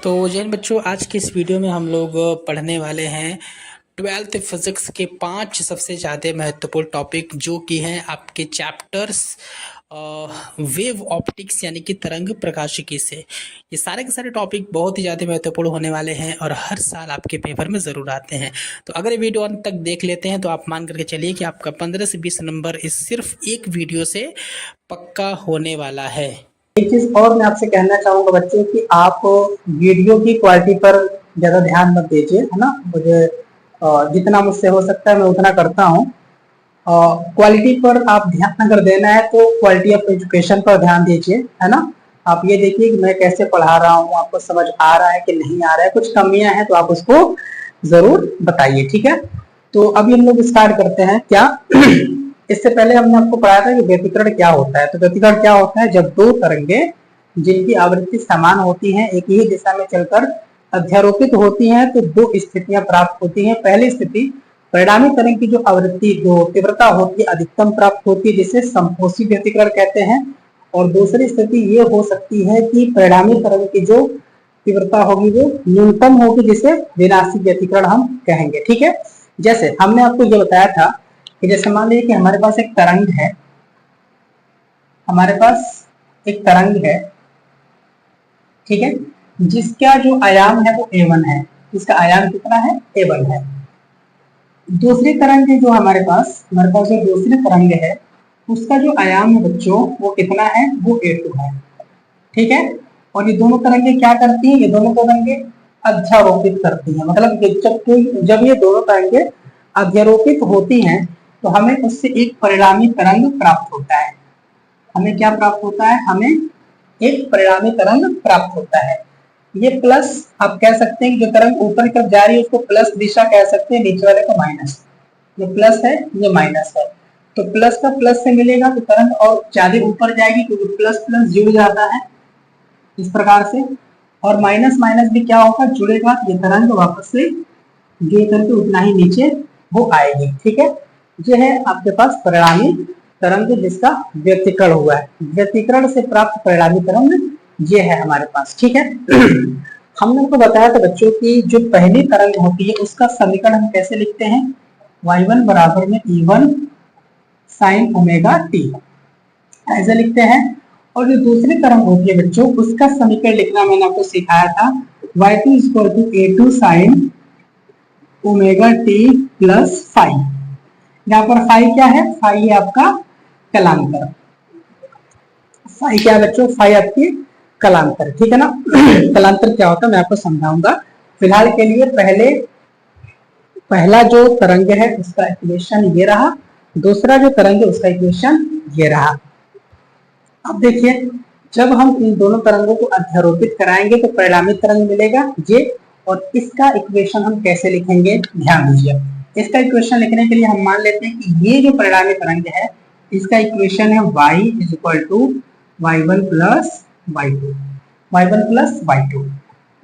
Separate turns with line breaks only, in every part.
तो जैन बच्चों, आज के इस वीडियो में हम लोग पढ़ने वाले हैं 12th फिजिक्स के 5 सबसे ज़्यादा महत्वपूर्ण टॉपिक, जो कि हैं आपके चैप्टर्स वेव ऑप्टिक्स यानी कि तरंग प्रकाशिकी से। ये सारे के सारे टॉपिक बहुत ही ज़्यादा महत्वपूर्ण होने वाले हैं और हर साल आपके पेपर में ज़रूर आते हैं। तो अगर ये वीडियो अंत तक देख लेते हैं तो आप मान करके चलिए कि आपका 15 से 20 नंबर इस सिर्फ एक वीडियो से पक्का होने वाला है।
एक चीज और मैं आपसे कहना चाहूंगा बच्चों कि आप वीडियो की क्वालिटी पर ज्यादा ध्यान मत दीजिए, है ना। मुझे जितना मुझसे हो सकता है मैं उतना करता हूँ। क्वालिटी पर आप ध्यान अगर देना है तो क्वालिटी ऑफ एजुकेशन पर ध्यान दीजिए, है ना। आप ये देखिए कि मैं कैसे पढ़ा रहा हूँ, आपको समझ आ रहा है कि नहीं आ रहा है, कुछ कमियां हैं तो आप उसको जरूर बताइए, ठीक है। तो अभी हम लोग स्टार्ट करते हैं। क्या इससे पहले हमने आपको पढ़ाया था कि व्यतिकरण क्या होता है। तो व्यतिकरण क्या होता है? जब दो तरंगे जिनकी आवृत्ति समान होती है, एक ही दिशा में चलकर अध्यारोपित होती हैं, तो दो स्थितियां प्राप्त होती हैं। पहली स्थिति, परिणामी तरंग की जो आवृत्ति, जो तीव्रता होती है, अधिकतम प्राप्त होती है, जिसे समपोषी व्यतिकरण कहते हैं। और दूसरी स्थिति ये हो सकती है कि परिणामी तरंग की जो तीव्रता होगी वो न्यूनतम होगी, जिसे विनाशी व्यतिकरण हम कहेंगे, ठीक है। जैसे हमने आपको ये बताया था कि जैसे मान लीजिए कि हमारे पास एक तरंग है, हमारे पास एक तरंग है, ठीक है, जिसका जो आयाम है वो a1 है। इसका आयाम कितना है? a1 है। दूसरी तरंग जो हमारे पास जो दूसरी तरंग है, उसका जो आयाम है बच्चों वो कितना है? वो a2 है, ठीक है। और ये दोनों तरंगे क्या करती हैं? ये दोनों तरंगे अध्यारोपित करती हैं। मतलब जब ये दोनों तरंगे अध्यारोपित होती हैं तो हमें उससे एक परिणामी तरंग प्राप्त होता है। हमें क्या प्राप्त होता है? हमें एक परिणामी तरंग प्राप्त होता है। ये प्लस, आप कह सकते हैं कि जो तरंग ऊपर की तरफ जा रही है उसको प्लस दिशा कह सकते हैं, नीचे वाले को माइनस। ये प्लस है, ये माइनस है, तो प्लस का प्लस से मिलेगा तो तरंग और ज्यादा ऊपर जाएगी क्योंकि प्लस प्लस जुड़ जाता है इस प्रकार से। और माइनस माइनस भी क्या होगा? जुड़ेगा, ये तरंग वापस से जुड़ करके उतना ही नीचे वो आएगी, ठीक है। जो है आपके पास परिणामी तरंग जिसका व्यतिकरण हुआ है, व्यतिकरण से प्राप्त परिणामी तरंग ये है हमारे पास, ठीक है। हमने आपको बताया था बच्चों की जो पहली तरंग होती है उसका समीकरण हम कैसे लिखते हैं? y1 बराबर में e1 साइन ओमेगा टी, ऐसे लिखते हैं। और जो दूसरी तरंग होती है बच्चों, उसका समीकरण लिखना मैंने आपको सिखाया था, y2 equal to a2 sine omega T plus five. यहाँ पर फाइव क्या है? फाइव है आपका कलांतर। फाइव क्या है बच्चों? फाइव आपकी कलांतर, ठीक है ना। कलांतर क्या होता है मैं आपको समझाऊंगा। फिलहाल के लिए पहला जो तरंग है उसका इक्वेशन ये रहा, दूसरा जो तरंग है उसका इक्वेशन ये रहा। अब देखिए, जब हम इन दोनों तरंगों को अध्यारोपित कराएंगे तो परिणामी तरंग मिलेगा ये। और इसका इक्वेशन हम कैसे लिखेंगे? ध्यान दीजिए, इसका इक्वेशन लिखने के लिए हम मान लेते हैं कि ये जो परिणामी तरंग है इसका इक्वेशन है y is equal to y1 plus y2, y1 plus y2।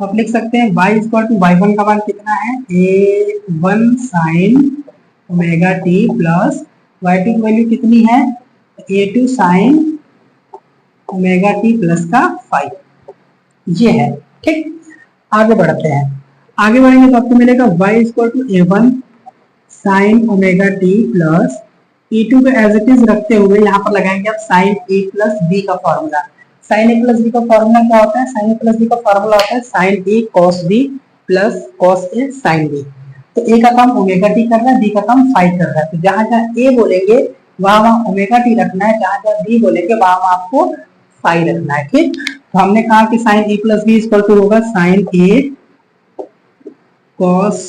आप लिख सकते हैं y is equal to y1 का मान कितना है? a1 sine omega T plus y2 की वैल्यू कितनी है? a2 sine omega T plus का 5, ये है, ठीक। आगे बढ़ते हैं, आगे बढ़ेंगे तो आपको मिलेगा y equal to a1 sine omega T plus e2 को एज इट इज रखते हुए यहाँ पर लगाएंगे आप साइन a प्लस बी का formula. Sine a plus B का फॉर्मूला क्या होता है? साइन a प्लस बी का फॉर्मूला होता है sine a cos B plus cos a sine B. तो a का काम ओमेगा टी कर रहा है, b का काम फाइव कर रहा है, तो जहां जहां a बोलेंगे वहां ओमेगा टी रखना है, जहां जहां b बोलेंगे वहां आपको फाइव रखना है, ठीक। तो हमने कहा कि sine a plus B equal to होगा sine a cos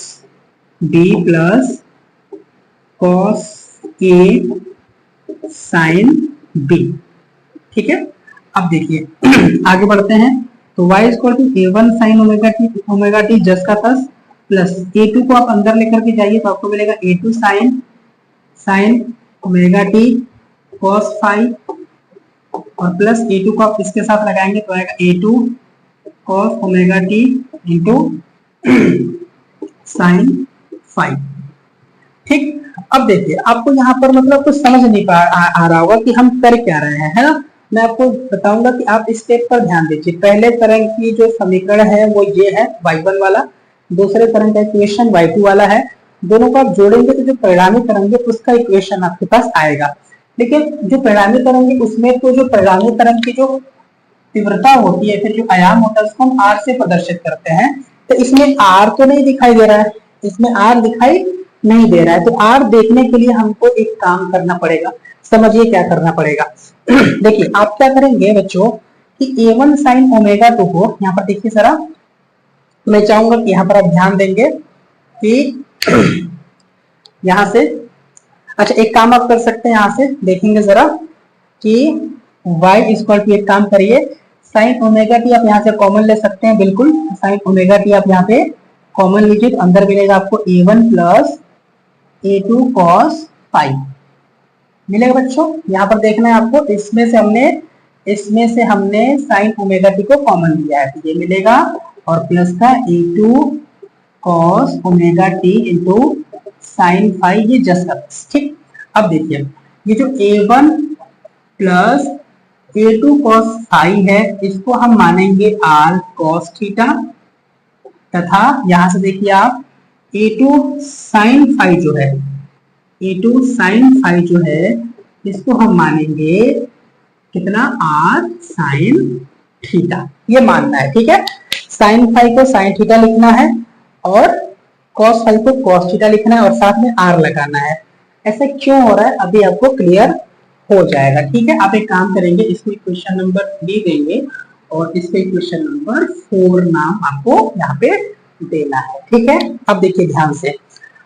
b plus cos a sine b, ठीक है। अब देखिए आगे बढ़ते हैं, तो y equal to a1 sine omega t जस का तस प्लस a2 को आप अंदर लेकर के जाइए तो आपको मिलेगा a2 sine omega T cos five, और प्लस a2 को आप इसके साथ लगाएंगे तो आएगा a2 cos omega t into sign five, ठीक। अब देखिए आपको यहाँ पर मतलब कुछ समझ नहीं आ रहा होगा कि हम कर क्या रहे हैं, है ना। मैं आपको बताऊंगा कि आप इस स्टेप पर ध्यान दीजिए। पहले तरंग की जो समीकरण है वो ये है y1 वाला, दूसरे तरंग का इक्वेशन y2 वाला है। दोनों को आप जोड़ेंगे तो जो परिणामी तरंग है उसका इक्वेशन आपके पास आएगा। लेकिन जो परिणामी तरंग है उसमें तो जो परिणामी तरंग की जो तीव्रता होती है, फिर जो आयाम होता है उसको हम आर से प्रदर्शित करते हैं। तो इसमें आर तो नहीं दिखाई दे रहा है, इसमें आर दिखाई नहीं दे रहा है। तो आर देखने के लिए हमको एक काम करना पड़ेगा। समझिए क्या करना पड़ेगा। देखिए आप क्या करेंगे बच्चों कि A1 साइन ओमेगा 2 को यहाँ पर देखिए जरा, मैं चाहूंगा कि यहाँ पर आप ध्यान देंगे कि यहाँ से, अच्छा एक काम आप कर सकते हैं, यहाँ से देखेंगे जरा कि y इक्वल टू, एक काम करिए साइन ओमेगा टी आप यहाँ से कॉमन ले सकते हैं। बिल्कुल साइन ओमेगा टी आप यहाँ पे कॉमन लीजिए तो अंदर मिलेगा आपको A1 plus A2 cos phi मिलेगा बच्चों। यहाँ पर देखना है आपको, इसमें से हमने साइन ओमेगा टी को कॉमन लिया है तो ये मिलेगा, और प्लस का A2 cos omega t into sine phi, ये जस्ट ठीक। अब देखिए ये जो A1 plus A2 cos phi है इसको हम मानेंगे R cos थीटा, तथा यहां से देखिए आप A2 sin फाई जो है, A2 sin फाई जो है इसको हम मानेंगे कितना, R sin थीटा, ये मानना है। ठीक है, sin फाई को sin थीटा लिखना है और cos फाई को cos थीटा लिखना है और साथ में R लगाना है। ऐसा क्यों हो रहा है अभी आपको क्लियर हो जाएगा। ठीक है, आप एक काम करेंगे, इसको इक्वेशन नंबर 3 देंगे और इसको इक्वेशन नंबर 4 नाम आपको यहाँ पे देना है। ठीक है, अब देखिए ध्यान से,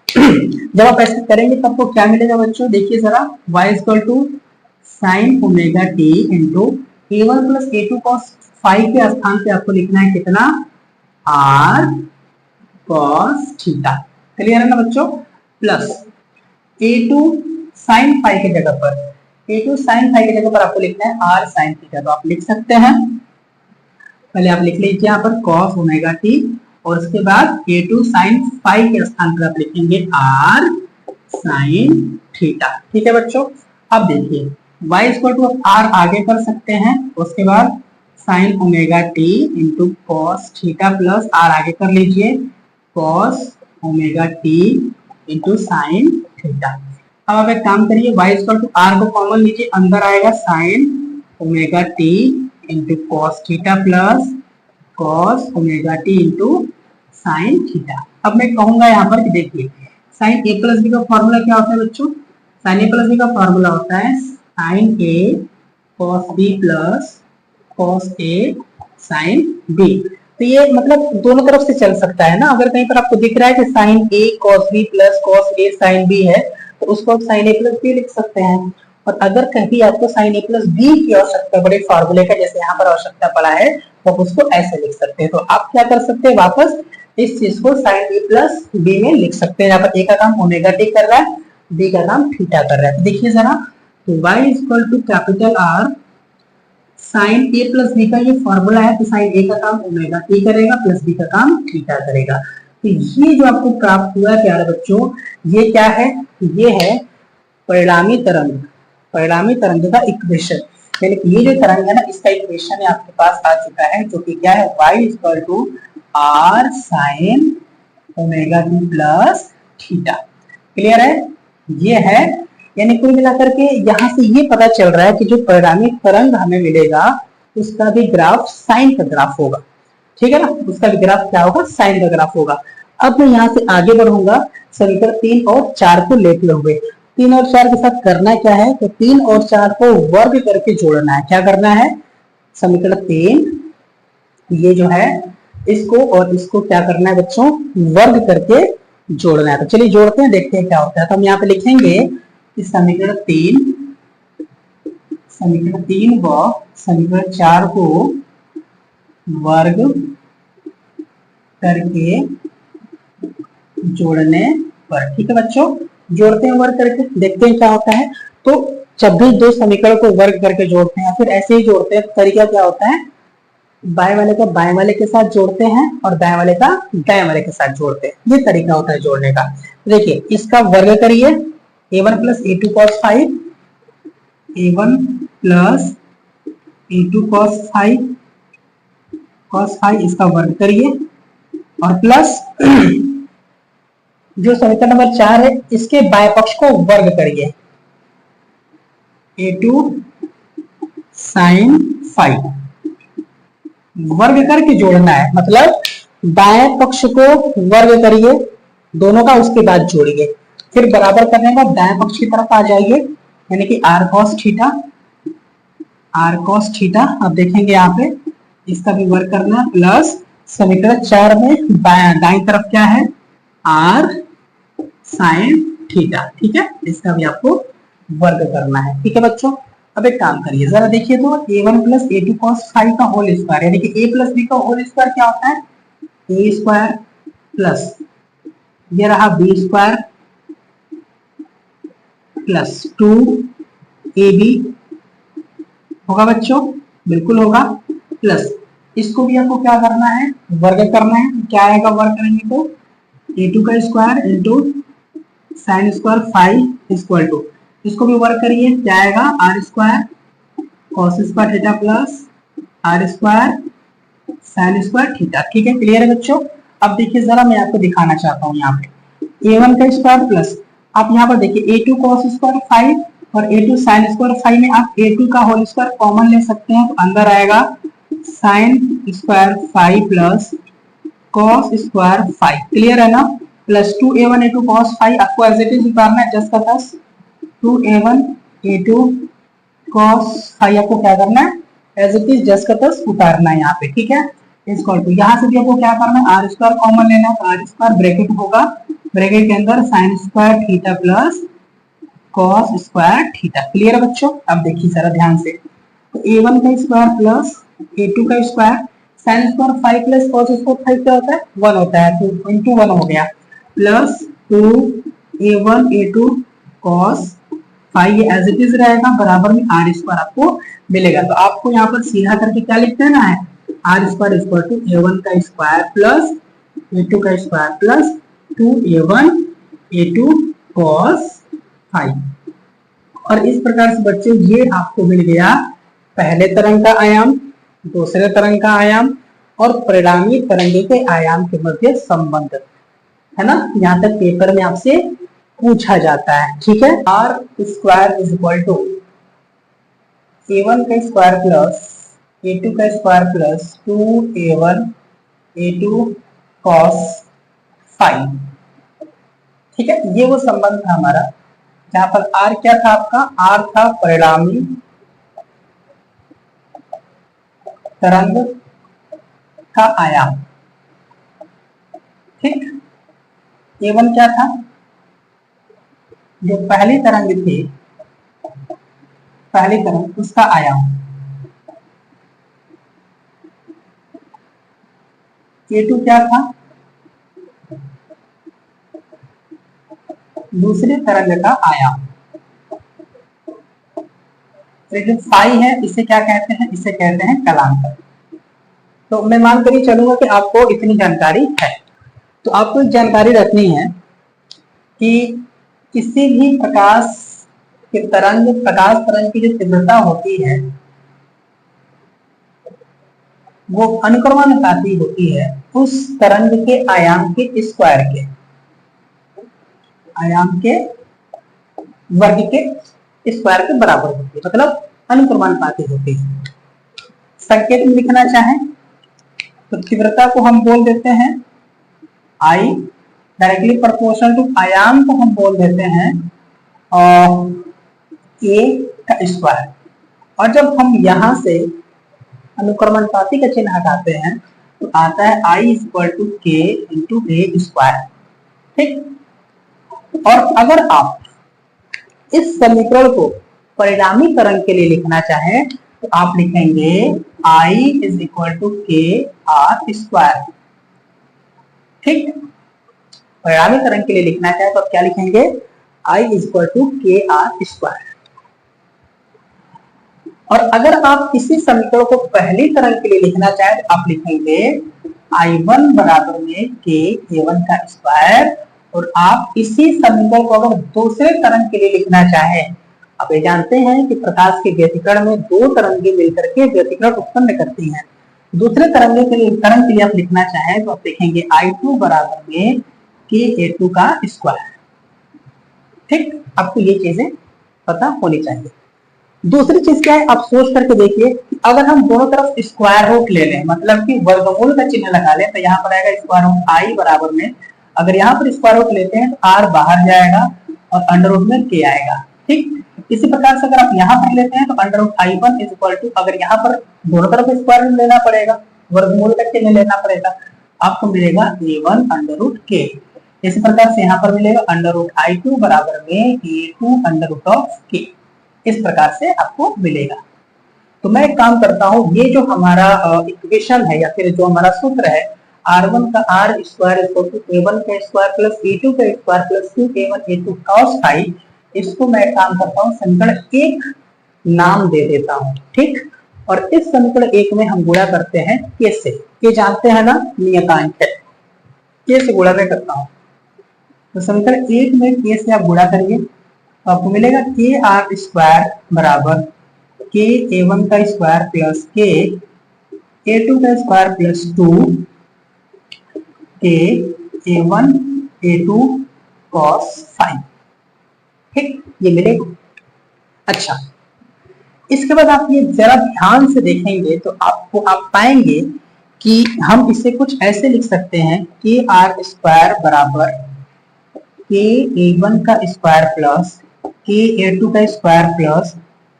जब आप ऐसे करेंगे तब आपको क्या मिलेगा बच्चों, देखिए जरा, y equal to sine omega t into A1 plus A2 cos phi के स्थान पे आपको लिखना है कितना, R cos थीटा। क्लियर है ना बच्चों, प्लस A2 साइन फाई की जगह पर, A2 साइन फाई की जगह पर आपको लिखना है R sin थीटा। तो आप लिख सकते हैं, पहले आप लिख लीजिए यहाँ पर cos ओमेगा टी और उसके बाद A2 साइन फाई के स्थान पर आप लिखेंगे R sin थीटा। ठीक है बच्चों, अब देखिए y इक्वल टू R आगे कर सकते हैं, उसके बाद sign omega t into cos theta plus R आगे कर लीजिए cos omega t into sine theta. अब आप एक काम करिए, y इक्वल टू R को कॉमन लीजिए, अंदर आएगा sign omega t into cos theta plus cos omega t into sine theta. अब मैं कहूंगा यहाँ पर कि देखिए साइन ए प्लस बी का फॉर्मूला क्या होता है बच्चों, साइन ए प्लस बी का फॉर्मूला होता है sign A cos B plus cos A sign B. तो ये मतलब दोनों तरफ से चल सकता है ना। अगर कहीं पर आपको दिख रहा है कि sign A cos B plus cos A sine B है तो उसको आप साइन ए प्लस बी लिख सकते हैं। और अगर कहीं आपको साइन ए प्लस बी की आवश्यकता पड़े फॉर्मूले का, जैसे यहाँ पर आवश्यकता पड़ा है, तो उसको ऐसे लिख सकते हैं। तो आप क्या कर सकते हैं, वापस इस चीज को साइन ए प्लस बी में लिख सकते हैं। यहाँ पर ए का काम ओमेगा टी कर रहा है, बी का काम थीटा कर रहा है। तो देखिए जरा, तो y equal to capital R sine A plus B का ये फॉर्मूला है, तो साइन ए का काम ओमेगा टी करेगा प्लस बी का काम थीटा करेगा। तो ये जो आपको प्राप्त हुआ है प्यारे बच्चों, ये क्या है, ये है परिणामी तरंग, परिणामी तरंग का इक्वेशन। यानी कि ये जो तरंग है ना, इसका इक्वेशन आपके पास आ चुका है, जो कि क्या है, y equal to R sine omega T plus theta. Clear है, ये है। यानी कुल मिलाकर के यहाँ से ये पता चल रहा है कि जो परिणामी तरंग हमें मिलेगा उसका भी ग्राफ साइन का ग्राफ होगा। ठीक है ना, उसका भी ग्राफ क्या होगा, साइन का ग्राफ होगा। अब मैं यहाँ से आगे बढ़ूंगा, समीकरण 3 और 4 को लेते हुए। 3 और 4 के साथ करना क्या है, तो 3 और 4 को वर्ग करके जोड़ना है। क्या करना है, समीकरण 3 ये जो है इसको और इसको क्या करना है बच्चों, वर्ग करके जोड़ना है। तो चलिए जोड़ते हैं, देखते हैं क्या होता है। तो हम यहाँ पे लिखेंगे कि समीकरण 3 व समीकरण 4 को वर्ग करके जोड़ने पर। ठीक है बच्चों, जोड़ते हैं वर्ग करके, देखते हैं क्या होता है। तो जब भी दो समीकरण को वर्ग करके जोड़ते हैं, फिर ऐसे ही जोड़ते हैं, तरीका क्या होता है, बाएं वाले का बाएं वाले के साथ जोड़ते हैं और दाएं वाले का दाएं वाले के साथ जोड़ते हैं। ये तरीका होता है जोड़ने का। देखिए इसका वर्ग करिए, a1 plus a2 cos 5, a1 plus A2 cos phi इसका वर्ग करिए और प्लस जो समीकरण नंबर 4 है इसके बाएं पक्ष को वर्ग करिए, A2 sin फाई वर्ग करके जोड़ना है, मतलब दाएं पक्ष को वर्ग करिए दोनों का, उसके बाद जोड़िए, फिर बराबर करने के बाद दाएं पक्ष की तरफ आ जाइए, यानी कि r cos थीटा। अब देखेंगे यहाँ पे इसका भी वर्ग करना है, प्लस समीकरण 4 में दाएं तरफ क्या है, r sin थीटा। ठीक है, इसका भी आपको वर्ग करना है। ठीक है बच्चों, अब एक काम करिए, जरा देखिए तो a1 plus a2 cos phi का होल स्क्वायर, यानी कि a प्लस b का होल स्क्वायर क्या होता है, a स्क्वायर प्लस ये रहा b स्क्वायर प्लस 2ab होगा बच्चों, बिल्कुल होगा, प्लस इसको भी आपको क्या करना है, वर्ग करना है। क्या आएगा वर्ग करेंगे तो a2 का square into sine square phi equal to, इसको भी वर्क करिए, क्या आएगा R square cos square theta plus R square sine square theta. ठीक है, क्लियर है बच्चों। अब देखिए जरा मैं आपको दिखाना चाहता हूँ, यहाँ पे a1 का स्क्वायर प्लस आप यहाँ पर देखिए a2 cos स्क्वायर फाई और a2 साइन स्क्वायर फाई में आप a2 का होल स्क्वायर कॉमन ले सकते हैं, तो अंदर आएगा sine square phi plus cos square phi, clear है ना, plus 2a1 a2 cos phi आपको एज इट इज उतारना है, जस्ट का तस 2a1 a2 cos फाई आपको क्या करना है, एज इट इज जस्ट का तस उतारना है यहाँ पे। ठीक है, इक्वल टू यहाँ से भी आपको क्या करना है, आर स्क्वायर कॉमन लेना है, तो आर स्क्वायर ब्रैकेट होगा, ब्रैकेट के अंदर sign square theta plus cos square theta. Clear है बच्चों। अब देखिए जरा ध्यान से, तो a1 का स्क्वायर प्लस a2 का square sine square five plus cos square five क्या होता है, 1 होता है, तो इंटू 1 हो गया, plus 2a1 a2 cos five, ये एज इट इज रहेगा, बराबर में आर स्क्वायर आपको मिलेगा। तो आपको यहाँ पर सीधा करके क्या लिख देना है, R square equal to a1 का स्क्वायर प्लस a2 का square plus 2a1 a2 cos five. और इस प्रकार से बच्चे ये आपको मिल गया पहले तरंग का आयाम, दूसरे तरंग का आयाम और परिणामी तरंग के आयाम के मध्य संबंध, है ना। यहाँ तक पेपर में आपसे पूछा जाता है। ठीक है, R square is equal to a1 का स्क्वायर प्लस a2 का square plus 2a1 a2 cos five. ठीक है, ये वो संबंध था हमारा, जहां पर r क्या था आपका, r था परिणामी तरंग का आयाम। ठीक, a1 क्या था, जो पहली तरंग थी, पहली तरंग उसका आयाम, a2 क्या था, दूसरी तरंग का आयाम। जो फाई है इसे क्या कहते हैं, इसे कहते हैं कलांतर। तो मैं मान कर चलूंगा कि आपको इतनी जानकारी है, तो आपको एक जानकारी रखनी है कि किसी भी प्रकाश तरंग की जो तीव्रता होती है वो अनुक्रमानुपाती होती है उस तरंग के आयाम के स्क्वायर के, आयाम के वर्ग के स्क्वायर के बराबर होती है, मतलब अनुक्रमानुपाती होती है। संकेत में लिखना चाहें तो तीव्रता को हम बोल देते हैं I, डायरेक्टली प्रोपोर्शनल टू आयाम को हम बोल देते हैं A का स्क्वायर, और जब हम यहां से अनुक्रमानुपाती का चिन्ह हटाते हैं तो आता है I equal to K into A square. ठीक, और अगर आप इस समीकरण को परिणामी तरंग के लिए लिखना चाहें तो आप लिखेंगे I इज इक्वल टू के आर स्क्वायर। ठीक, परिणामी तरंग के लिए लिखना चाहे तो आप क्या लिखेंगे, I इज इक्वल टू के आर स्क्वायर। और अगर आप इसी समीकरण को पहली तरंग के लिए लिखना चाहे तो आप लिखेंगे I1 बराबर में के A1 का स्क्वायर। और आप इसी समीकरण को अगर दूसरे तरंग के लिए लिखना चाहें आप ये जानते हैं कि प्रकाश के व्यतिकरण में दो तरंगे मिलकर के व्यतिकरण उत्पन्न करती हैं। दूसरे तरंग के लिए आप लिखना चाहें तो आप लिखेंगे I2 बराबर में KA2 का स्क्वायर। ठीक, आपको ये चीजें पता होनी चाहिए। दूसरी चीज क्या है, आप सोच करके देखिए, अगर हम दोनों तरफ स्क्वायर रूट ले लें, मतलब कि वर्गमूल का चिन्ह लगा लें, तो यहाँ पर आएगा स्क्वायर रूट I बराबर में, अगर यहाँ पर स्क्वायर रूट लेते हैं तो R बाहर जाएगा और अंडर रूट में K आएगा। ठीक, इसी प्रकार से अगर आप यहाँ पर लेते हैं तो under root I1 is equal to, अगर यहाँ पर दोनों तरफ स्क्वायर रूट लेना पड़ेगा, वर्गमूल का चिन्ह लेना पड़ेगा, आपको मिलेगा A1 अंडर रूट K। इसी प्रकार से यहाँ पर मिलेगा अंडर रूट I2 बराबर में A2 under root of K। इस प्रकार से आपको मिलेगा। तो मैं एक काम करता हूँ, ये जो हमारा इक्वेशन है या फिर जो हमारा सूत्र है R1 का R square equal to A1 का स्क्वायर प्लस A2 का square plus 2A1 A2 cos phi, इसको मैं काम करता हूँ समीकरण 1 नाम दे देता हूँ। ठीक, और इस समीकरण 1 में हम गुणा करते हैं K से। ये जानते हैं ना, नियतांक है, K से गुणा मैं करता हूँ। तो समीकरण 1 में K से आप गुणा करिए तो आपको मिलेगा KR स्क्वायर बराबर KA1 का स्क्वायर प्लस KA2 का square plus 2 KA1 A2 cos phi. ठीक, ये मिलेगा। अच्छा, इसके बाद आप ये जरा ध्यान से देखेंगे तो आप पाएंगे कि हम इसे कुछ ऐसे लिख सकते हैं KR स्क्वायर बराबर KA1 का स्क्वायर प्लस KA2 का स्क्वायर प्लस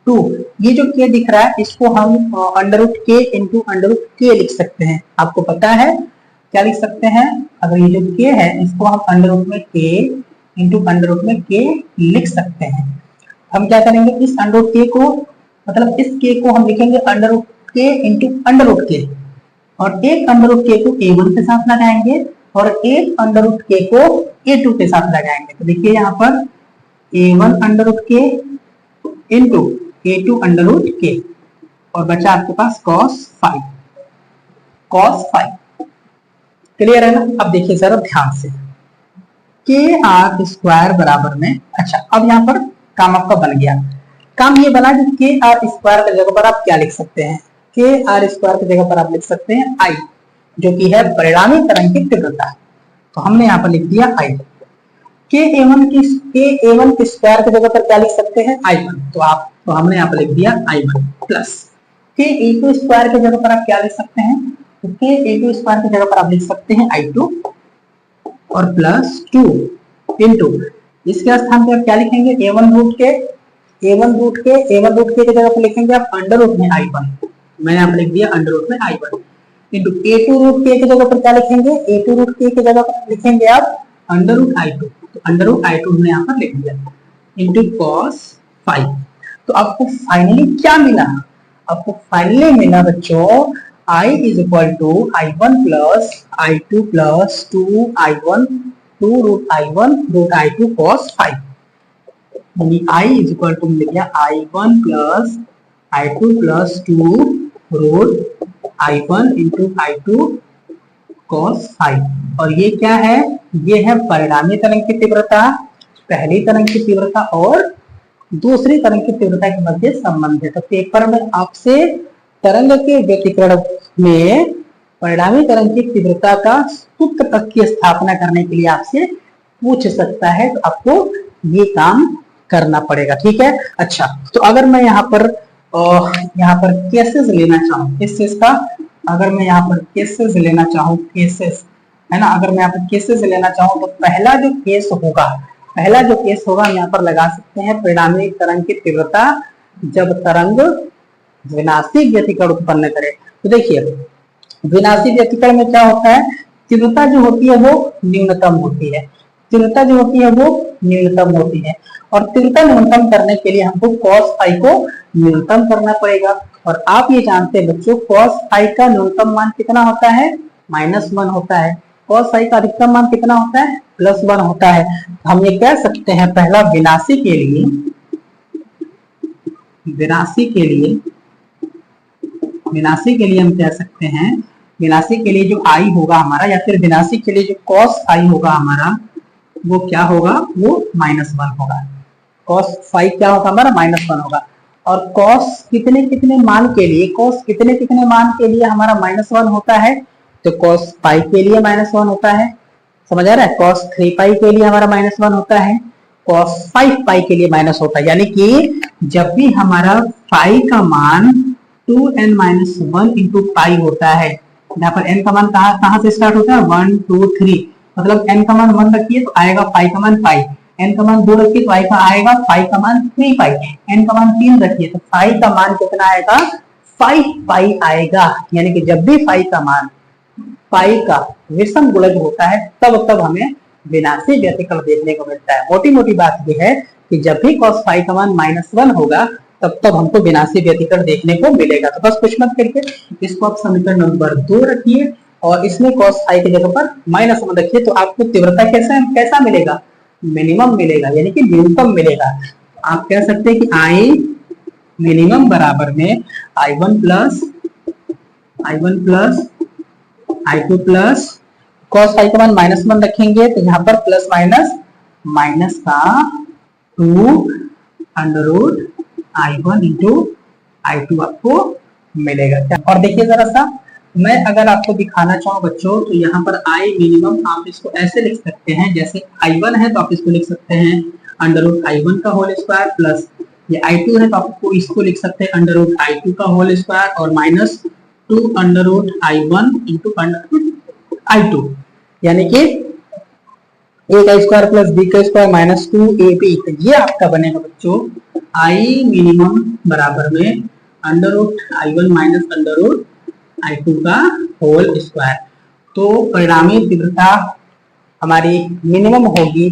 2। ये जो K दिख रहा है इसको हम under root K into under root K लिख सकते हैं। आपको पता है क्या लिख सकते हैं, अगर ये जो K है इसको हम अंडर रूट में K इंटू अंडर रूट में K लिख सकते हैं। हम क्या करेंगे, इस अंडर रूट K को, मतलब इस K को हम लिखेंगे under root K into under root K, और एक अंडर रूट K को A1 के साथ लगाएंगे और एक अंडर रूट K को A2 के साथ लगाएंगे। तो देखिए यहाँ पर A1 under root K into A2 under root K, और बचा आपके पास cos phi. cos phi clear है ना। अब देखिए जरा ध्यान से, KR स्क्वायर बराबर में, अच्छा अब यहाँ पर काम आपका बन गया। काम ये बना कि KR स्क्वायर की जगह पर आप क्या लिख सकते हैं, KR स्क्वायर की जगह पर आप लिख सकते हैं I, जो कि है परिणामी तरंग की तीव्रता। तो हमने यहाँ पर लिख दिया I। KA1 के स्क्वायर की जगह पर क्या लिख सकते हैं, I1, तो हमने यहाँ पर लिख दिया I1 प्लस KA2 स्क्वायर की जगह पर आप क्या लिख सकते हैं, तो KA2 स्क्वायर की जगह पर आप लिख सकते हैं I2 और प्लस 2 इंटू, इसके स्थान पर आप क्या लिखेंगे, A1 रूट के की जगह पर लिखेंगे आप अंडर रूट में I1, मैंने यहाँ पर लिख दिया अंडर रूट में I1 इंटू A2 रूट के की जगह पर क्या लिखेंगे, A2 रूट के की जगह पर लिखेंगे आप अंडर रूट I2, तो अंडर रूट I2 हमने यहाँ पर लिख दिया इंटू cos फाई। तो आपको फाइनली क्या मिला, आपको फाइनली मिला बच्चों I is equal to I1 plus I2 plus 2I1 2 root I1 root I2 cos phi. I is equal to मिल गया I1 plus I2 plus 2 root I1 into I2 cos phi. और ये क्या है, ये है परिणामी तरंग की तीव्रता, पहली तरंग की तीव्रता और दूसरी तरंग की तीव्रता के मध्य संबंध है। तो पेपर में आपसे तरंग के व्यतिकरण में परिणामी तरंग की तीव्रता का सूत्र तक की स्थापना करने के लिए आपसे पूछ सकता है, तो आपको ये काम करना पड़ेगा। ठीक है, अच्छा तो अगर मैं यहाँ पर केसेस लेना चाहूँ इस चीज का, अगर मैं यहाँ पर केसेस लेना चाहूँ, केसेस है ना, अगर मैं यहाँ पर केसेस लेना चाहूँ तो पहला जो केस होगा यहाँ पर लगा सकते हैं परिणामी तरंग की तीव्रता जब तरंग विनाशी व्यतिकरण उत्पन्न करे। तो देखिए विनाशी व्यतिकरण में क्या होता है, तीव्रता जो होती है वो न्यूनतम होती है, और तीव्रता न्यूनतम करने के लिए हमको cos फाई को न्यूनतम करना पड़ेगा। और आप ये जानते हैं बच्चों cos फाई का न्यूनतम मान कितना होता है, -1 होता है। cos फाई का अधिकतम मान कितना होता है, +1 होता है। हम ये कह सकते हैं पहला विनाशी के लिए हम कह सकते हैं, विनाशी के लिए जो I होगा हमारा, या फिर विनाशी के लिए जो cos I होगा हमारा, वो क्या होगा, वो -1 होगा। cos 5 क्या होगा हमारा -1 होगा। और cos कितने कितने मान के लिए, cos कितने कितने मान के लिए हमारा -1 होता है, तो cos पाई के लिए -1 होता है, समझ आ रहा है। cos 3 पाई के लिए हमारा -1 होता है, cos 5 पाई के लिए माइनस होता है। यानी कि जब भी हमारा पाई का मान 2n-1 इंटू पाई होता है, यहाँ पर n का मान कहाँ से स्टार्ट होता है, 1 2 3, मतलब n का मान 1 रखिए तो आएगा पाई का मान पाई, n का मान 2 रखिए तो आएगा पाई का मान 3 पाई, n का मान 3 रखिए तो पाई का मान कितना आएगा, 5 पाई आएगा। यानी कि जब भी पाई का मान पाई का विषम गुणज होता है तब हमें विनाशी व्यतिकरण देखने को मिलता है। मोटी मोटी बात यह है कि जब भी cos पाई का मान -1 होगा तब हमको विनाशी व्यतिकरण देखने को मिलेगा। तो बस कुछ मत करके इसको आप समीकरण नंबर 2 रखिए और इसमें cos पाई की जगह पर -1 रखिए, तो आपको तीव्रता कैसा मिलेगा, मिनिमम मिलेगा, यानी कि न्यूनतम मिलेगा। आप कह सकते हैं कि आई मिनिमम बराबर में I1 plus I2 plus cos पाई का मान -1 रखेंगे तो यहाँ पर प्लस माइनस का 2 under root I1 into I2 आपको मिलेगा। और देखिए जरा सा, मैं अगर आपको दिखाना चाहूँ बच्चों तो यहाँ पर I मिनिमम आप इसको ऐसे लिख सकते हैं, जैसे I1 है तो आप इसको लिख सकते हैं अंडर रूट I1 का होल स्क्वायर, प्लस ये I2 है तो आपको इसको लिख सकते हैं अंडर रूट I2 का होल स्क्वायर, और -2 under root I1 into under root I2, यानी कि a का स्क्वायर प्लस b का स्क्वायर -2ab। तो ये आपका बनेगा बच्चों I मिनिमम बराबर में under root I1 minus under root I2 का होल स्क्वायर। तो परिणामी तीव्रता हमारी मिनिमम होगी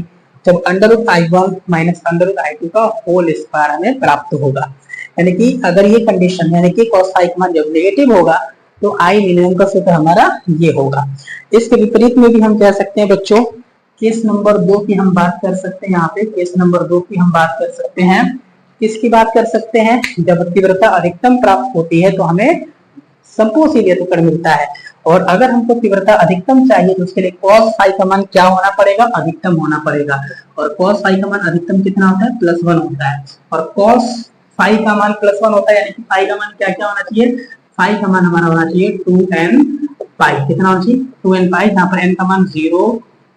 जब under root I1 minus under root I2 का होल स्क्वायर हमें प्राप्त होगा। यानी कि अगर ये कंडीशन, यानी कि cos फाई का मान जब नेगेटिव होगा तो I मिनिमम का सूत्र हमारा ये होगा। इसके विपरीत में भी हम कह सकते हैं बच्चों, केस नंबर 2 की हम बात कर सकते हैं। यहाँ पे केस नंबर 2 की हम बात कर सकते हैं, किसकी बात कर सकते हैं, जब तीव्रता अधिकतम प्राप्त होती है तो हमें संपोषी व्यतिकरण मिलता है, और अगर हमको तीव्रता अधिकतम चाहिए तो उसके लिए cos फाई का मान क्या होना पड़ेगा, अधिकतम होना पड़ेगा। और cos फाई का मान अधिकतम कितना होता है, +1 होता है, और cos फाई का मान +1 होता है, यानी कि फाई का मान क्या क्या होना चाहिए, फाई का मान हमारा होना चाहिए 2n पाई, कितना होना चाहिए 2n पाई, यहाँ पर n का मान 0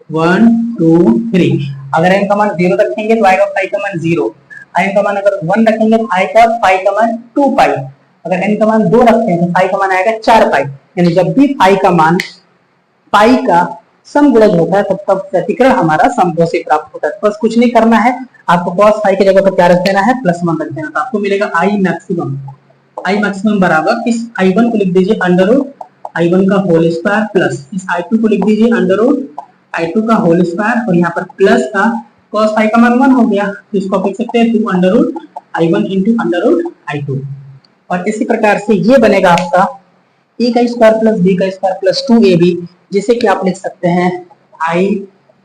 1 2 3, अगर n का मान 0 रखेंगे तो आएगा फाई का मान 0, n का मान अगर 1 रखेंगे तो आएगा फाई का मान 2 पाई, अगर n का मान 2 रखते हैं तो फाई का मान आएगा 4 पाई। यानी जब भी फाई का मान पाई का समगुणज होता है तब व्यतिकरण हमारा समपोषी प्राप्त होता है। बस कुछ नहीं करना है, आपको cos फाई की जगह पर क्या रख देना है, +1 रख देना, तो आपको मिलेगा I मैक्सिमम बराबर, इस I1 को लिख दीजिए अंडर रूट I1 का होल स्क्वायर, प्लस इस I2 को लिख दीजिए अंडर रूट I2 का होल स्क्वायर, और यहाँ पर प्लस का cos फाई का मान 1 हो गया तो इसको आप लिख सकते हैं 2 under root I1 into under root I2। और इसी प्रकार से ये बनेगा आपका a का स्क्वायर प्लस b का स्क्वायर प्लस 2ab, जिसे कि आप लिख सकते हैं I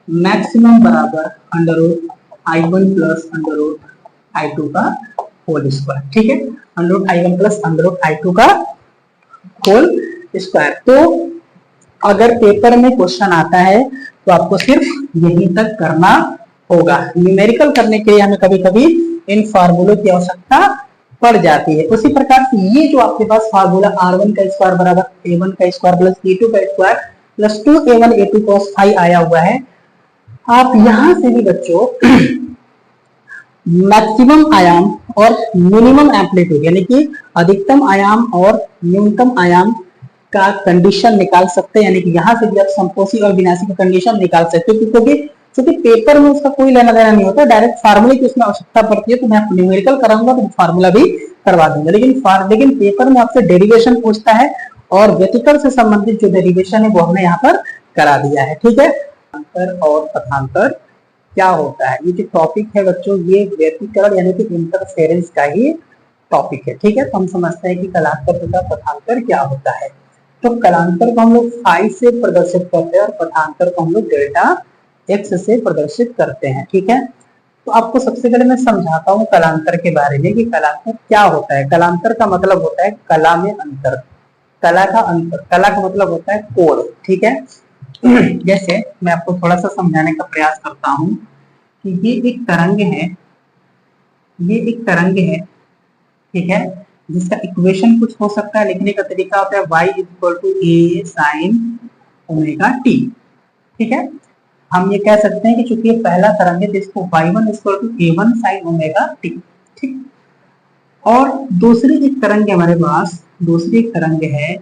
मैक्सिमम बराबर under root I1 plus under root I2 का होल स्क्वायर। ठीक है, under root I1 plus under root I2 का होल स्क्वायर। तो अगर पेपर में क्वेश्चन आता है तो आपको सिर्फ यहीं तक करना होगा। न्यूमेरिकल करने के लिए हमें कभी कभी इन फार्मूलों की आवश्यकता पड़ जाती है। उसी प्रकार से ये जो आपके पास फार्मूला R1 का स्क्वायर बराबर A1 का स्क्वायर प्लस A2 का square plus 2A1 A2 cos phi आया हुआ है, आप यहां से भी बच्चों मैक्सिमम आयाम और मिनिमम एम्पलीट्यूड, यानी कि अधिकतम आयाम और न्यूनतम आयाम का कंडीशन निकाल सकते हैं। यानी कि यहाँ से भी आप संपोषी और विनाशी का कंडीशन निकाल सकते हो, क्योंकि पेपर में उसका कोई लेना देना नहीं होता, डायरेक्ट फार्मूले की उसमें आवश्यकता पड़ती है। तो मैं न्यूमेरिकल कराऊंगा तो फार्मूला भी करवा दूंगा, लेकिन पेपर में आपसे डेरिवेशन पूछता है और व्यतिकरण से संबंधित जो डेरिवेशन है वो हमने यहाँ पर करा दिया है। ठीक है, अंतर और पथांतर क्या होता है, ये जो टॉपिक है बच्चों, ये व्यतिकरण यानी कि इंटरफेरेंस का ही टॉपिक है। ठीक है, तो हम समझते हैं कि कलांतर तथा पथांतर क्या होता है। तो कलांतर को हम लोग फाई से प्रदर्शित करते हैं और पथांतर को हम लोग डेल्टा x से प्रदर्शित करते हैं। ठीक है, तो आपको सबसे पहले मैं समझाता हूँ कलांतर के बारे में कि कलांतर क्या होता है। कलांतर का मतलब होता है कला में अंतर, कला का अंतर, कला का मतलब होता है कोण। ठीक है, जैसे मैं आपको थोड़ा सा समझाने का प्रयास करता हूँ कि ये एक तरंग है ये एक तरंग है, ठीक है, जिसका इक्वेशन कुछ हो सकता है, लिखने का तरीका होता है y equal to A sine omega t, ठीक है। हम ये कह सकते हैं कि चूंकि ये पहला तरंग है तो इसको y1 equal to a1 sine omega t, ठीक। और दूसरी एक तरंग है हमारे पास, दूसरी एक तरंग है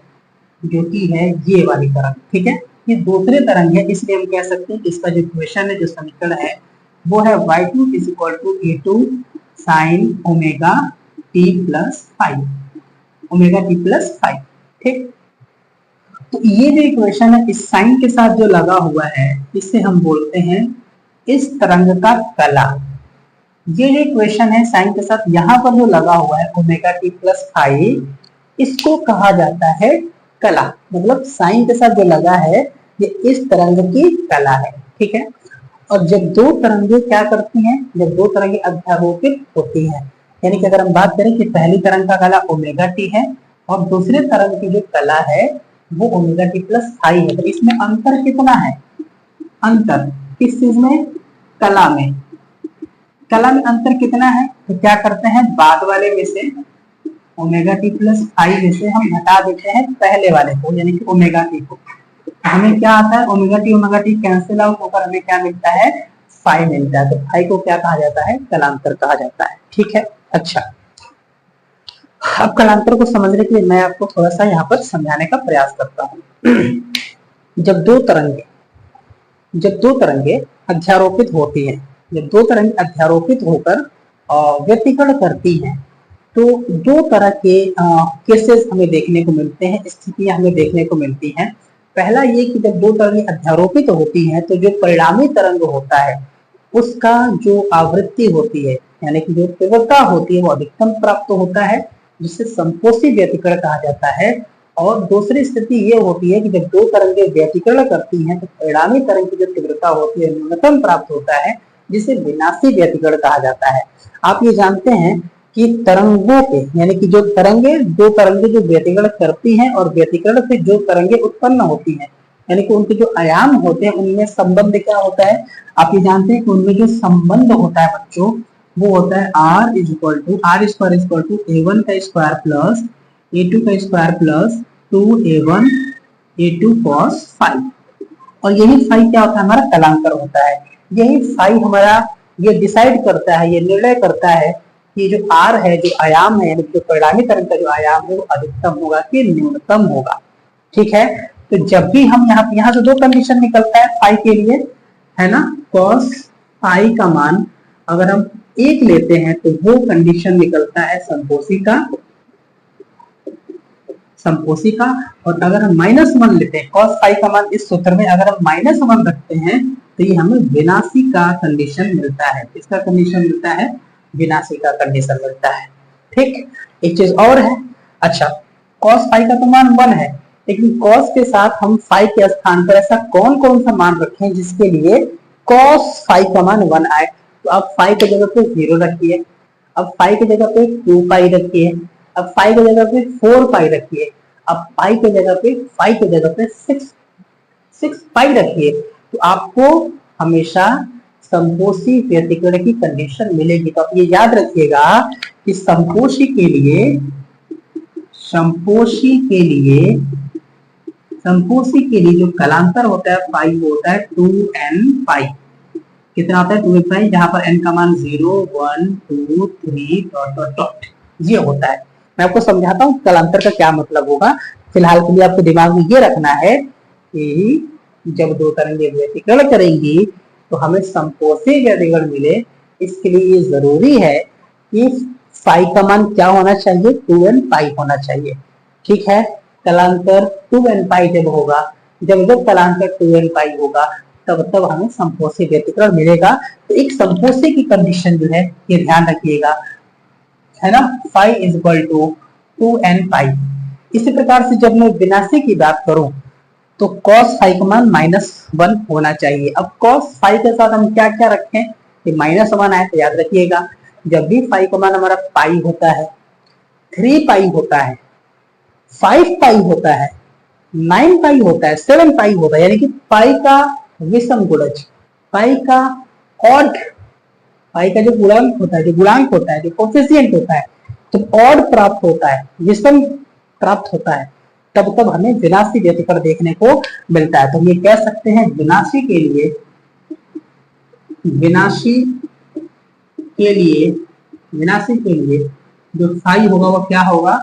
जो कि है ये वाली तरंग, ठीक है। ये दूसरे तरंग है, इसलिए हम कह सकते हैं कि इसका जो इक्वेशन है, जो समीकरण है, वो है y2 is equal to a2 sine omega T plus five, omega T plus five, ठीक। तो ये जो इक्वेशन है इस साइन के साथ जो लगा हुआ है, इसे हम बोलते हैं इस तरंग का कला। ये जो इक्वेशन है साइन के साथ यहाँ पर जो लगा हुआ है ओमेगा टी प्लस फाइव, इसको कहा जाता है कला। मतलब साइन के साथ जो लगा है ये इस तरंग की कला है, ठीक है। और जब दो तरंगे क्या करती हैं, जब दो तरंगे अध्यारोपित होती हैं, यानी कि अगर हम बात करें कि पहली तरंग का कला ओमेगा टी है और दूसरे तरंग की जो कला है वो ओमेगा टी प्लस फाइव है, तो इसमें अंतर कितना है? अंतर किस चीज में? कला में। कला में अंतर कितना है? तो क्या करते हैं, बाद वाले में से ओमेगा टी प्लस फाइव में से हम घटा देते हैं पहले वाले को, यानी कि ओमेगा टी को। हमें क्या आता है, ओमेगा टी कैंसिल आउट होकर हमें क्या मिलता है, फाइव मिलता है। तो फाइव को क्या कहा जाता है, कलांतर कहा जाता है, ठीक है। अच्छा, अब कलांतर को समझने के लिए मैं आपको थोड़ा सा यहाँ पर समझाने का प्रयास करता हूँ। जब दो तरंगे अध्यारोपित होती हैं, जब दो तरंगे अध्यारोपित होकर व्यतिकरण करती हैं, तो दो तरह के केसेस हमें देखने को मिलते हैं, स्थितियां हमें देखने को मिलती हैं। पहला ये कि जब दो तरंगे अध्यारोपित होती हैं तो जो परिणामी तरंग होता है उसका जो आवृत्ति होती है, यानी कि जो तीव्रता होती है, वो अधिकतम प्राप्त होता है, जिसे संपोषी व्यतिकरण कहा जाता है। और दूसरी स्थिति ये होती है कि जब दो तरंगे व्यतिकरण करती हैं तो परिणामी तरंग की जो तीव्रता होती है न्यूनतम प्राप्त होता है, जिसे विनाशी व्यतिकरण कहा जाता है। आप ये जानते हैं कि तरंगों के, यानी कि जो तरंगे, दो तरंगे जो व्यतिकरण करती हैं और व्यतिकरण से जो तरंगे उत्पन्न होती हैं, यानी कि उनके जो आयाम होते हैं उनमें संबंध क्या होता है, आप ये जानते हैं कि उनमें जो संबंध होता है बच्चों, वो होता है r equal to R square equal to a1 का स्क्वायर प्लस a2 का square plus 2a1 a2 cos five. और यही फाइव क्या होता है, हमारा कलांतर होता है। यही फाइव हमारा ये डिसाइड करता है, ये निर्णय करता है कि जो r है, जो आयाम है, जो परिणामी तरंग का जो आयाम है वो अधिकतम होगा कि न्यूनतम होगा, ठीक है। तो जब भी हम यहाँ से दो कंडीशन निकलता है फाइव के लिए, है ना, cos फाइव का मान अगर हम एक लेते हैं तो वो कंडीशन निकलता है संपोषी का। और अगर हम -1 लेते हैं, cos फाइव का मान इस सूत्र में अगर हम -1 रखते हैं तो ये हमें विनाशी का कंडीशन मिलता है। इसका कंडीशन मिलता है, विनाशी का कंडीशन मिलता है, ठीक। एक चीज और है, अच्छा, cos फाइव का तो मान 1 है, लेकिन cos के साथ हम फाइव के स्थान पर ऐसा कौन कौन सा मान रखें जिसके लिए cos फाइव का मान 1 आए। तो अब फाइव की जगह पे 0 रखिए, अब फाइव की जगह पे 2 पाई रखिए, अब फाइव की जगह पे 4 पाई रखिए, अब पाई की जगह पे 5 की जगह पे 6 पाई रखिए। तो आपको हमेशा संपोषी व्यतिकरण की कंडीशन मिलेगी। तो आप ये याद रखिएगा कि संपोषी के लिए जो कलांतर होता है फाइव होता है 2n पाई। कितना होता है, 2n पाई, जहां पर n का मान 0 1 2 3 डॉट डॉट डॉट ये होता है। मैं आपको समझाता हूँ कलांतर का क्या मतलब होगा। फिलहाल के लिए आपको दिमाग में ये रखना है कि जब दो तरंगे व्यतिकरण करेंगी तो हमें संपोषी व्यतिकरण मिले, इसके लिए ये जरूरी है कि फाइव का मान क्या होना चाहिए, 2n पाई होना चाहिए, ठीक है। कलांतर 2n पाई जब होगा, जब कलांतर 2n पाई होगा तब हमें संपोषी व्यतिकरण मिलेगा। तो एक संपोषी की कंडीशन जो है ये ध्यान रखिएगा, है ना, five is equal to 2n pi. इसी प्रकार से जब मैं विनाशी की बात करूं तो cos फाइव का मान -1 होना चाहिए। अब cos फाइव के साथ हम क्या क्या रखें, ये -1 आए तो याद रखिएगा, जब भी फाइव का मान हमारा पाई होता है, 3 पाई होता है, 5 पाई होता है, 9 पाई होता है, 7 पाई होता है, यानी कि पाई का विषम गुणज, पाई का ऑड पाई का जो गुणांक होता है, जो कोफिशिएंट होता है, तो ऑड प्राप्त होता है, विषम प्राप्त होता है, तब हमें विनाशी व्यतिकरण देखने को मिलता है। तो हम ये कह सकते हैं विनाशी के लिए जो फाई होगा वो क्या होगा,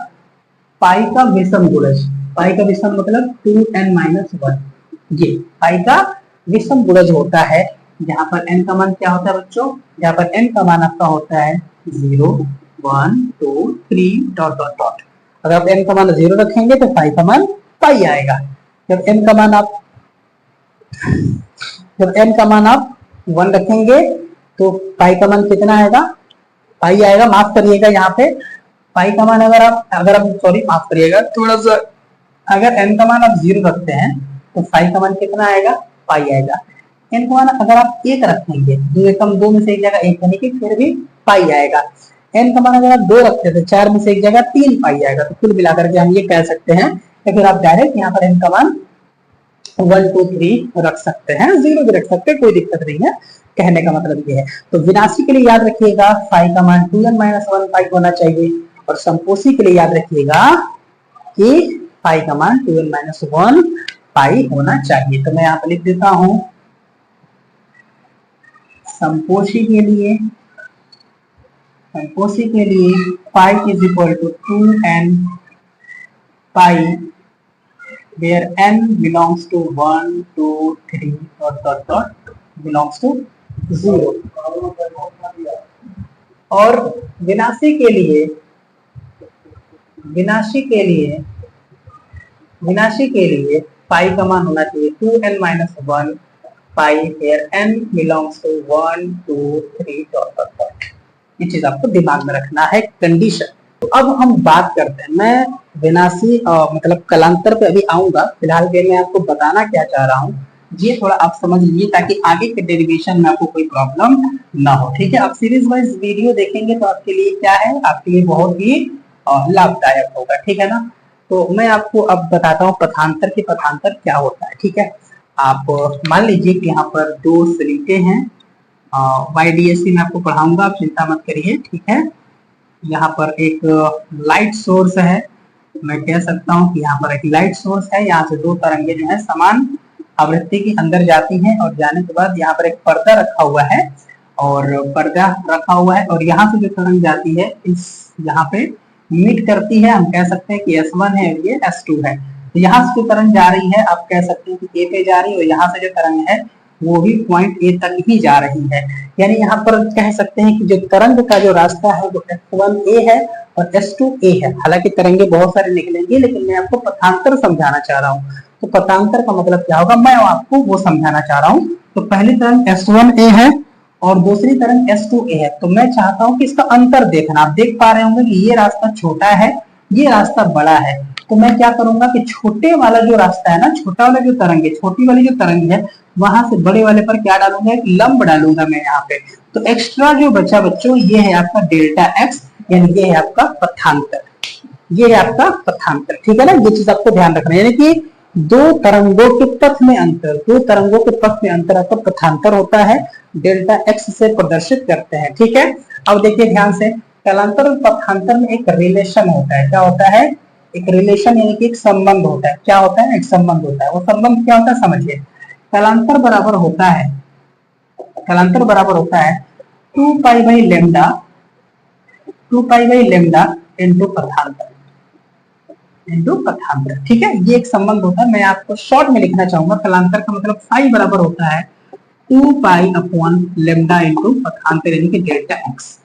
पाई का विषम गुणज। पाई का विषम मतलब 2n-1, ये पाई का विषम गुणज होता है, जहां पर n का मान क्या होता है बच्चों, जहां पर n का मान आपका होता है 0, 1, 2, 3 डॉट डॉट डॉट। अगर आप n का मान 0 रखेंगे तो पाई का मान पाई आएगा। जब n का मान आप 1 रखेंगे तो पाई का मान कितना आएगा, पाई आएगा। माफ करिएगा, यहाँ पे पाई का मान अगर आप सॉरी माफ करिएगा थोड़ा सा, अगर n का मान आप 0 रखते हैं तो पाई का मान कितना आएगा, पाई आएगा। n का मान अगर आप 1 रखेंगे, 2 एकम 2 में से एक जगह 1 यानी कि फिर भी पाई आएगा। n का मान अगर आप 2 रखते हैं तो 4 में से एक जगह 3 पाई आएगा। तो कुल मिलाकर के हम ये कह सकते हैं, या फिर आप डायरेक्ट यहाँ पर n का मान 1, 2, 3 रख सकते हैं, 0 भी रख सकते हैं, कोई दिक्कत नहीं है। कहने का मतलब ये है। तो विनाशी के लिए याद रखिएगा फाई का मान 2n-1 पाई होना चाहिए, और संपोषी के लिए याद रखिएगा कि पाई का मान 2n-1 पाई होना चाहिए। तो मैं यहाँ पर लिख देता हूं, संपोषी के लिए pi is equal to 2n pi where n belongs to 1, 2, 3 dot belongs to 0। और विनाशी के लिए पाई का मान होना चाहिए 2n-1 pi where n belongs to 1, 2, 3 dot। ये चीज आपको दिमाग में रखना है कंडीशन। तो अब हम बात करते हैं, मैं विनाशी मतलब कलांतर पे अभी आऊंगा, फिलहाल के मैं आपको बताना क्या चाह रहा हूँ ये थोड़ा आप समझ लीजिए, ताकि आगे के डेरिवेशन में आपको कोई प्रॉब्लम ना हो। ठीक है, आप सीरीज वाइज वीडियो देखेंगे तो आपके लिए क्या है, आपके लिए बहुत ही लाभदायक होगा। ठीक है ना। तो मैं आपको अब बताता हूँ पथांतर क्या होता है। ठीक है, आप मान लीजिए कि यहाँ पर 2 सलीटे हैं, YDSC में आपको पढ़ाऊंगा, आप चिंता मत करिए। ठीक है, यहाँ पर एक लाइट सोर्स है, मैं कह सकता हूँ कि यहाँ पर एक लाइट सोर्स है, यहाँ से 2 तरंगे जो है समान आवृत्ति के अंदर जाती हैं, और जाने के बाद यहाँ पर एक पर्दा रखा हुआ है, और यहाँ से जो तरंग जाती है इस यहाँ पे मीट करती है, हम कह सकते हैं कि S1 है और ये S2 है। तो यहाँ से जो तरंग जा रही है आप कह सकते हैं कि A पे जा रही है, और यहाँ से जो तरंग है वो भी पॉइंट A तक ही जा रही है। यानी यहाँ पर कह सकते हैं कि जो तरंग का जो रास्ता है वो S1A है और S2A है। हालांकि तरंगे बहुत सारे निकलेंगे, लेकिन मैं आपको पथांतर समझाना चाह रहा हूँ। तो पथांतर का मतलब क्या होगा, मैं आपको वो समझाना चाह रहा हूँ। तो पहली तरंग S1A है और दूसरी तरंग S2A है। तो मैं चाहता हूँ कि इसका अंतर देखना। आप देख पा रहे होंगे कि ये रास्ता छोटा है, ये रास्ता बड़ा है। तो मैं क्या करूंगा कि छोटे वाला जो रास्ता है ना, छोटा वाला जो तरंग है, छोटी वाली जो तरंग है, वहां से बड़े वाले पर क्या डालूंगा, एक लंब डालूंगा मैं यहाँ पे। तो एक्स्ट्रा जो बचा बच्चों, ये है आपका डेल्टा एक्स, यानी ये है आपका पथांतर, ये है आपका पथांतर। ठीक है ना, ये चीज आपको ध्यान रखना है, यानी कि 2 तरंगों के पथ में अंतर आपका पथांतर होता है, डेल्टा एक्स से प्रदर्शित करते हैं। ठीक है, अब देखिए ध्यान से, कलांतर और पथांतर में एक रिलेशन होता है। क्या होता है, एक रिलेशन, यानी कि एक संबंध होता है। क्या होता है, एक संबंध होता है। वो संबंध क्या होता है समझिए, कलांतर बराबर होता है 2 पाई बाई लेमडा इनटू पथांतर। ठीक है, ये एक संबंध होता है। मैं आपको शॉर्ट में लिखना चाहूंगा, कलांतर का मतलब फाई बराबर होता है 2 पाई अपॉन लेमडा इनटू पथांतर, यानी कि डेल्टा एक्स,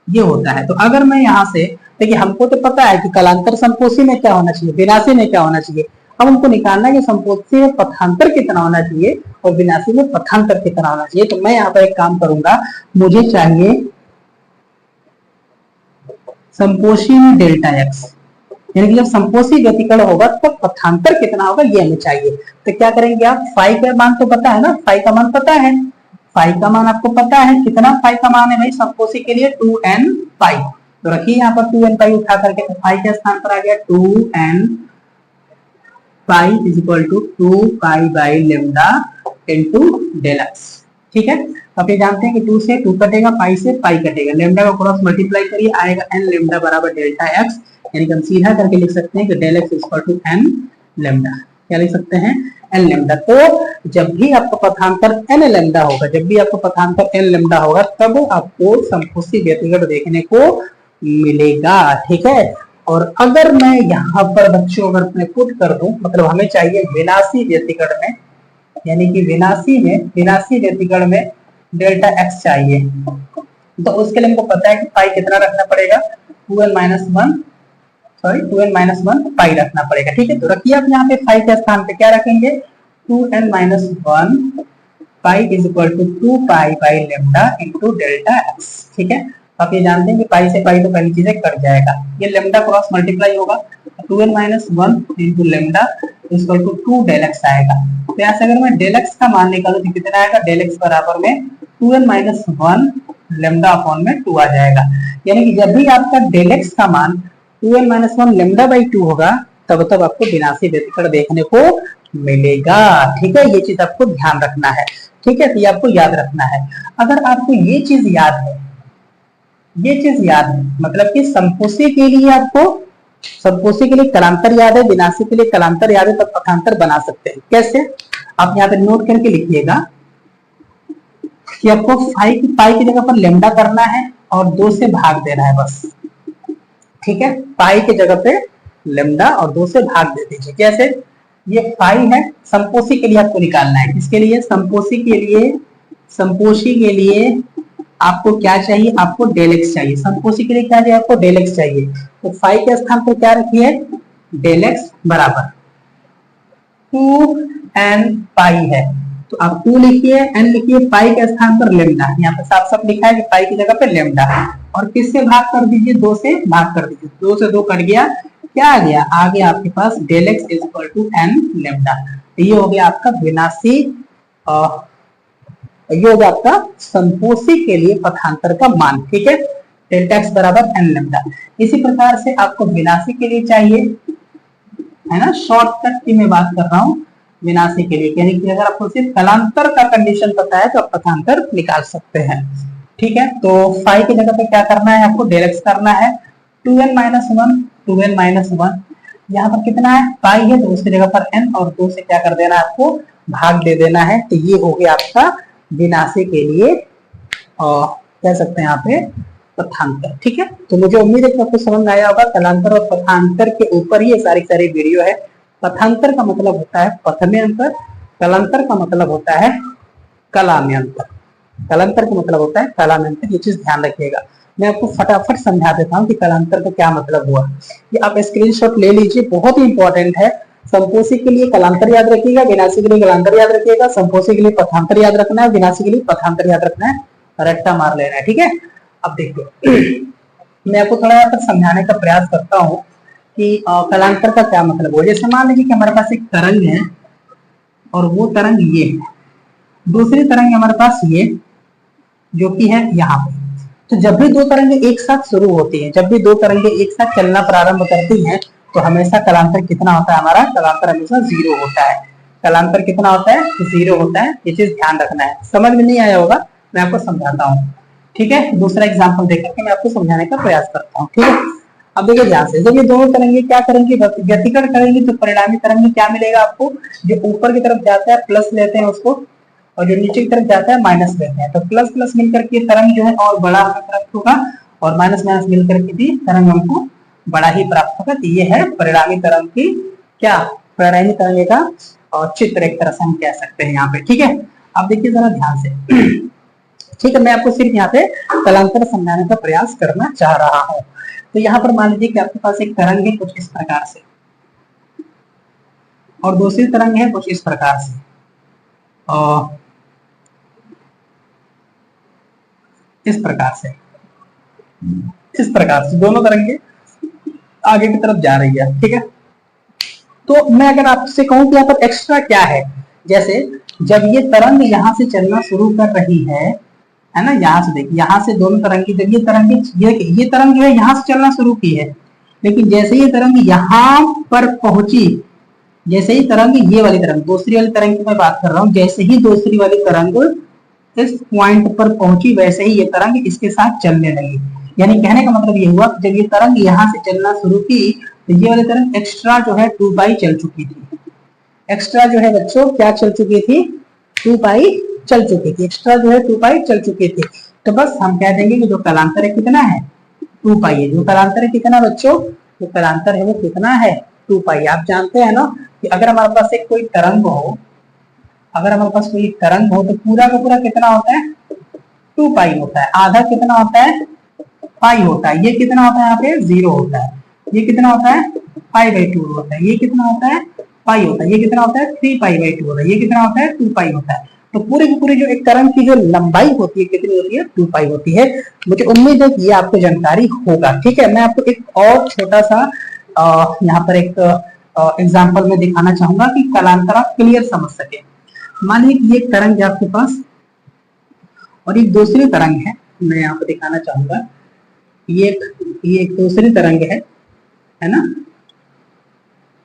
ये होता है। तो अगर मैं यहाँ से देखिए, हमको तो पता है कि कलांतर संपोषी में क्या होना चाहिए, विनाशी में क्या होना चाहिए। अब हमको निकालना है कि संपोषी में पथांतर कितना होना चाहिए और विनाशी में पथांतर कितना होना चाहिए। तो मैं यहाँ पर एक काम करूंगा, मुझे चाहिए संपोषी में डेल्टा एक्स, यानी कि जब संपोषी व्यतिकरण होगा तो पथांतर कितना होगा ये हमें चाहिए। तो क्या करेंगे आप, फाई का मान तो पता है ना, फाई का मान पता है, फाई का मान आपको पता है, कितना फाई का मान है भाई संपोषी के लिए 2n पाई। तो रखिए यहाँ पर 2n पाई उठा करके, तो फाई के स्थान पर आ गया 2n pi is equal to 2 pi by lambda into del x. ठीक है। अब ये जानते हैं कि 2 से 2 कटेगा, पाई से पाई कटेगा, लेमडा का क्रॉस मल्टीप्लाई करिए, आएगा n लेमडा बराबर डेल्टा x, यानी कि हम सीधा करके लिख सकते हैं कि del x equal to n lambda. क्या लिख सकते हैं? n lambda. तो जब भी आपका पथांतर n लेमडा होगा, जब भी आपका पथांतर n लेमडा होगा, तब आपको समकोसी व्यतिकरण देखने को मिलेगा। ठीक है। और अगर मैं यहाँ पर बच्चों अगर मैं पुट कर दूं, मतलब हमें चाहिए विनाशी व्यतिकरण में, यानी कि विनाशी व्यतिकरण में डेल्टा x चाहिए, तो उसके लिए हमको पता है कि पाई कितना रखना पड़ेगा, 2n माइनस 1 पाई रखना पड़ेगा। ठीक है। तो रखिए आप यहाँ पे पाई के स्थान पे क्या रखेंगे, 2n minus 1 pi is equal to 2 pi by lambda into delta x। ठीक है। आप ये जानते हैं कि पाई से पाई तो पहली चीजें कट जाएगा, ये लेमडा क्रॉस मल्टीप्लाई होगा, 2n minus 1 into lambda equal to 2 del x आएगा। तो यहाँ से अगर मैं डेल एक्स का मान निकालूं तो कितना आएगा, डेल एक्स बराबर में 2n माइनस 1 लेमडा अपॉन में 2 आ जाएगा। यानी कि जब भी आपका डेल एक्स का मान 2n माइनस 1 लेमडा बाई 2 होगा, तब आपको विनाशी व्यतिकरण देखने को मिलेगा। ठीक है। ये चीज आपको ध्यान रखना है। ठीक है। तो ये आपको याद रखना है। अगर आपको ये चीज याद है, मतलब कि समकोसी के लिए आपको समकोसी के लिए कलांतर याद है, विनाशी के लिए कलांतर याद है, तब पथांतर बना सकते हैं। कैसे? आप यहाँ पे नोट करके लिखिएगा कि आपको पाई की जगह पर लेमडा करना है और 2 से भाग देना है बस। ठीक है। पाई की जगह पे लेमडा और 2 से भाग दे दीजिए। कैसे? ये पाई है, समकोसी के लिए आपको निकालना है। किसके लिए? समकोसी के लिए आपको क्या चाहिए, आपको डेल एक्स चाहिए। समकोसी के लिए क्या चाहिए, आपको डेल एक्स चाहिए। तो फाई के स्थान पर क्या रखिए, डेल एक्स बराबर 2n पाई है, तो आप 2 लिखिए, n लिखिए, पाई के स्थान पर लेमडा, यहाँ पे साफ साफ लिखा है कि पाई की जगह पे लेमडा है। और किससे भाग कर दीजिए, 2 से भाग कर दीजिए, 2 से 2 कट गया, क्या आ गया, आ गया आपके पास del x is equal to n lambda. ये हो गया आपका विनाशी, ये होगा आपका समकोसी के लिए पथांतर का मान। ठीक है। डेल्टा एक्स बराबर n लेमडा। इसी प्रकार से आपको विनाशी के लिए चाहिए, है ना, शॉर्टकट की मैं बात कर रहा हूँ विनाशी के लिए, यानी कि अगर आपको सिर्फ कलांतर का कंडीशन पता है तो आप पथांतर निकाल सकते हैं। ठीक है। तो फाई की जगह पे क्या करना है, आपको डेल एक्स करना है, 2n माइनस 1, यहाँ पर कितना है, पाई है, तो उसकी जगह पर n और 2 से क्या कर देना है, आपको भाग दे देना है। तो ये हो गया आपका विनाशी के लिए कह सकते हैं यहाँ पे पथांतर। ठीक है। तो मुझे उम्मीद है कि आपको समझ में आया होगा। कलांतर और पथांतर के ऊपर ही ये सारी वीडियो है। पथांतर का मतलब होता है पथ में अंतर, कलांतर का मतलब होता है कला में अंतर, कलांतर का मतलब होता है कला में अंतर। ये चीज ध्यान रखिएगा। मैं आपको फटाफट समझा देता हूँ कि कलांतर का क्या मतलब हुआ। ये आप स्क्रीनशॉट ले लीजिए, बहुत ही इंपॉर्टेंट है। समकोसी के लिए कलांतर याद रखिएगा, विनाशी के लिए कलांतर याद रखिएगा, समकोसी के लिए पथांतर याद रखना है, विनाशी के लिए पथांतर याद रखना है, रट्टा मार लेना है। ठीक है। अब देखिए मैं आपको थोड़ा यहाँ पर समझाने का प्रयास करता हूँ कि कलांतर का क्या मतलब हो। जैसे मान लीजिए कि हमारे पास एक तरंग है और वो तरंग ये है, दूसरी तरंग हमारे पास ये जो कि है यहाँ पे। तो जब भी 2 तरंगे एक साथ शुरू होती हैं, जब भी 2 तरंगे एक साथ चलना प्रारंभ करती हैं, तो हमेशा कलांतर कितना होता है, हमारा कलांतर हमेशा 0 होता है। कलांतर कितना होता है, 0 होता है। ये चीज ध्यान रखना है। समझ में नहीं आया होगा, मैं आपको समझाता हूँ। ठीक है। दूसरा एग्जाम्पल देख करके मैं आपको समझाने का प्रयास करता हूँ। ठीक है। अब देखिए ध्यान से, जब ये दोनों तरंगे क्या करेंगे, व्यतिकरण करेंगे, तो परिणामी तरंग क्या मिलेगा आपको, जो ऊपर की तरफ जाता है प्लस लेते हैं उसको, और जो नीचे की तरफ जाता है माइनस लेते हैं। तो प्लस प्लस मिलकर के तरंग जो है और बड़ा प्राप्त होगा, और माइनस माइनस मिलकर के भी तरंग हमको बड़ा ही प्राप्त होगा। तो ये है परिणामी तरंग की क्या, परिणामी तरंग का चित्र एक तरह से हम कह सकते हैं यहाँ पे। ठीक है। अब देखिए जरा ध्यान से। ठीक है। मैं आपको सिर्फ यहाँ पे कलांतर समझाने का प्रयास करना चाह रहा हूँ। तो यहाँ पर मान लीजिए कि आपके पास एक तरंग है कुछ इस प्रकार से, और दूसरी तरंग है कुछ इस प्रकार से, और इस प्रकार से दोनों तरंगे आगे की तरफ जा रही है। ठीक है। तो मैं अगर आपसे कहूं कि यहाँ पर एक्स्ट्रा क्या है, जैसे जब ये तरंग यहाँ से चलना शुरू कर रही है ना, यहाँ से देखिए, यहाँ से दोनों तरंगी, जब ये तरंग जो है यहाँ से चलना शुरू की है, लेकिन जैसे ये तरंग यहाँ पर पहुंची, जैसे ही तरंग, ये वाली तरंग, दूसरी वाली तरंग की मैं बात कर रहा हूँ, जैसे ही दूसरी वाली तरंग इस पॉइंट पर पहुंची वैसे ही ये तरंग इसके साथ चलने लगी। यानी कहने का मतलब ये हुआ जब ये तरंग यहाँ से चलना शुरू की तो ये वाली तरंग एक्स्ट्रा जो है 2 पाई चल चुकी थी। एक्स्ट्रा जो है बच्चों क्या चल चुकी थी, 2 पाई चल चुकी थी। एक्स्ट्रा जो है 2 पाई चल चुकी थी। तो बस हम कह देंगे कि जो कालांतर है कितना है, 2 पाई है। जो कालांतर है कितना बच्चों, जो कालांतर है वो कितना है, 2 पाई। आप जानते हैं ना कि अगर हमारे पास एक कोई तरंग हो, अगर हमारे पास कोई तरंग हो तो पूरा का पूरा कितना होता है, 2 पाई होता है। आधा कितना होता है, पाई होता है। ये कितना होता है, यहाँ पे 0 होता है। ये कितना होता है, पाई/2 होता है। ये कितना होता है, पाई होता है। ये कितना होता है, 3 पाई/2 होता है। ये कितना होता है, 2 पाई होता है। तो पूरी की पूरी जो एक तरंग की जो लंबाई होती है कितनी होती है, 2 पाई होती है। मुझे उम्मीद है कि ये आपको जानकारी होगा। ठीक है, मैं आपको एक और छोटा सा यहाँ पर एक एग्जाम्पल में दिखाना चाहूंगा कि कालांतर आप क्लियर समझ सके। मान लीजिए ये तरंग है आपके पास और एक दूसरी तरंग है, मैं यहाँ पे दिखाना चाहूंगा। ये एक दूसरी तरंग है ना,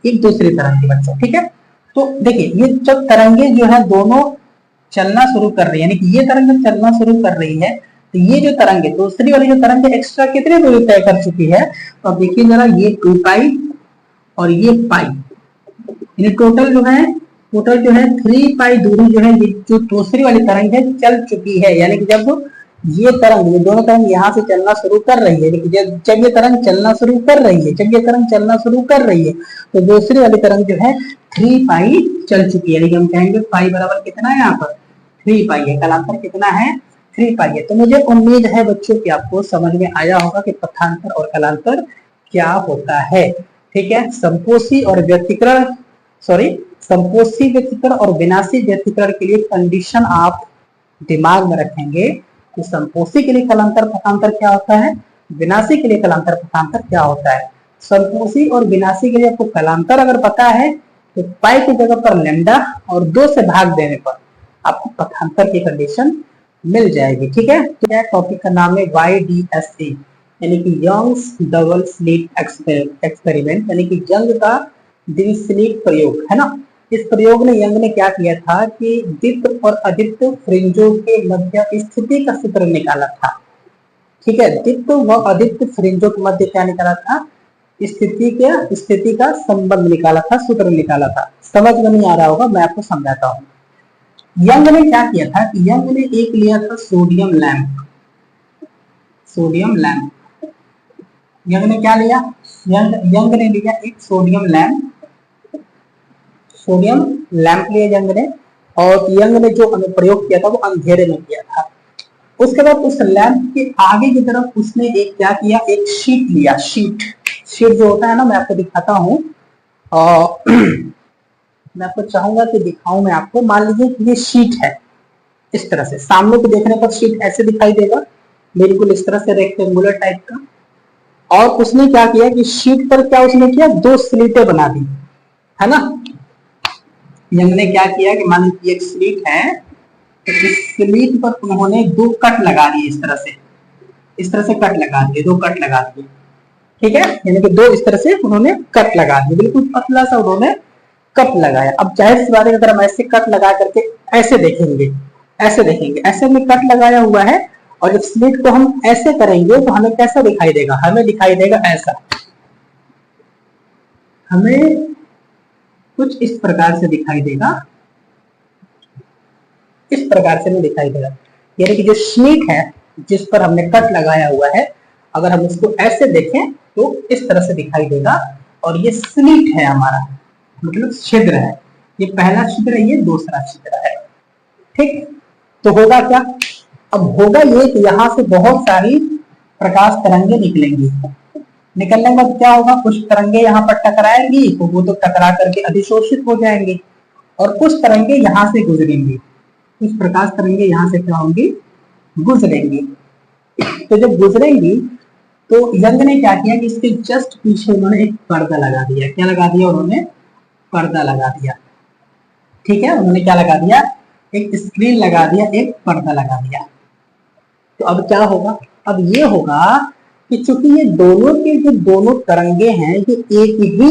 एक दूसरी तरंग है बच्चों। ठीक है, तो देखिए ये जब तरंगे जो है दोनों चलना शुरू कर रही है, यानी कि ये तरंग जब चलना शुरू कर रही है तो ये जो तरंग है, दूसरी वाली जो तरंग है एक्स्ट्रा कितनी दूरी तय कर चुकी है, तो अब देखिए जरा, ये 2 पाई और ये पाई, यानी टोटल जो है 3 पाई दूरी जो है जो दूसरी वाली तरंग है चल चुकी है। यानी कि जब ये तरंग, ये दोनों तरंग यहाँ से चलना शुरू कर रही है, जब ये तरंग चलना शुरू कर रही है, जब ये तरंग चलना शुरू कर रही है तो दूसरी वाली तरंग जो है 3 पाई चल चुकी है। यानी हम कहेंगे पाई बराबर कितना है, यहाँ पर 3 पाई है। कालांतर कितना है, 3 पाई है। तो मुझे उम्मीद है बच्चों कि आपको समझ में आया होगा कि पथांतर और कालांतर क्या होता है। ठीक है, संपोषी और व्यतिकरण, संपोषी व्यतिकरण और विनाशी व्यतिकरण के लिए कंडीशन आप दिमाग में रखेंगे कि संपोषी के लिए कालांतर पथांतर क्या होता है, विनाशी के लिए कालांतर पथांतर क्या होता है। संपोषी और विनाशी के लिए आपको कालांतर अगर पता है तो पाई की जगह पर लैम्डा और 2 से भाग देने पर आपको पथांतर की कंडीशन मिल जाएगी। ठीक है, तो टॉपिक का नाम है YDSE, यानी कि यंग्स डबल स्लिट एक्सपेरिमेंट, यानी कि यंग का द्विस्लिट प्रयोग है ना। इस प्रयोग में यंग ने क्या किया था कि द्वित्व और अद्वित्व फ्रिंजों के मध्य स्थिति का सूत्र निकाला था। ठीक है, द्वित्व व अद्वित्व फ्रिंजों के मध्य क्या निकाला था, स्थिति का संबंध निकाला था, सूत्र निकाला था। समझ में नहीं आ रहा होगा, मैं आपको समझाता हूँ। यंग ने क्या किया था कि यंग ने एक लिया था सोडियम लैंप। यंग ने क्या लिया, यंग ने लिया एक सोडियम लैंप लिया यंग ने, और यंग ने जो अनुप्रयोग किया था वो अंधेरे में किया था। उसके बाद उस लैंप के आगे की तरफ उसने एक क्या किया, एक शीट लिया। शीट जो होता है ना, मैं आपको दिखाता हूँ। मैं आपको चाहूंगा कि दिखाऊं मैं आपको। मान लीजिए कि ये शीट है, इस तरह से सामने को देखने पर शीट ऐसे दिखाई देगा, बिल्कुल इस तरह से रेक्टेंगुलर टाइप का। और उसने क्या किया कि शीट पर क्या उसने किया, 2 स्लिटें बना दी, है ना। यंग ने क्या किया कि मान लीजिए एक स्लिट है, तो इस स्लिट पर उन्होंने 2 कट लगा दिए, इस तरह से कट लगा दिए, 2 कट लगा दिए। ठीक है, यानी कि 2 इस तरह से उन्होंने कट लगा दिए, बिल्कुल पतला सा उन्होंने कट लगाया। अब जाहिर सी बात है, अगर हम ऐसे कट लगा करके ऐसे देखेंगे, ऐसे में कट लगाया हुआ है, और जब स्लिट को हम ऐसे करेंगे तो हमें कैसा दिखाई देगा, हमें दिखाई देगा ऐसा, हमें कुछ इस प्रकार से दिखाई देगा, इस प्रकार से हमें दिखाई देगा। यानी कि जो स्लिट है जिस पर हमने कट लगाया हुआ है, अगर हम इसको ऐसे देखें तो इस तरह से दिखाई देगा। और ये स्लिट है हमारा, मतलब छिद्र है, ये पहला छिद्र है, ये दूसरा छिद्र है। ठीक, तो होगा क्या, अब होगा ये कि यहाँ से बहुत सारी प्रकाश तरंगे निकलेंगी। निकलने के बाद क्या होगा, कुछ तरंगे यहाँ पर टकराएंगी तो वो तो टकरा करके अधिशोषित हो जाएंगे, और कुछ तरंगे यहाँ से गुजरेंगी, कुछ प्रकाश तरंगे यहाँ से क्या होंगी, गुजरेंगी। तो जब गुजरेंगी तो यंग ने क्या किया कि इसके जस्ट पीछे उन्होंने एक पर्दा लगा दिया। क्या लगा दिया उन्होंने, पर्दा लगा दिया। ठीक है, उन्होंने क्या लगा दिया, एक स्क्रीन लगा दिया, एक पर्दा लगा दिया। तो अब क्या होगा, अब ये होगा कि चूंकि ये दोनों के जो दोनों तरंगे हैं ये एक ही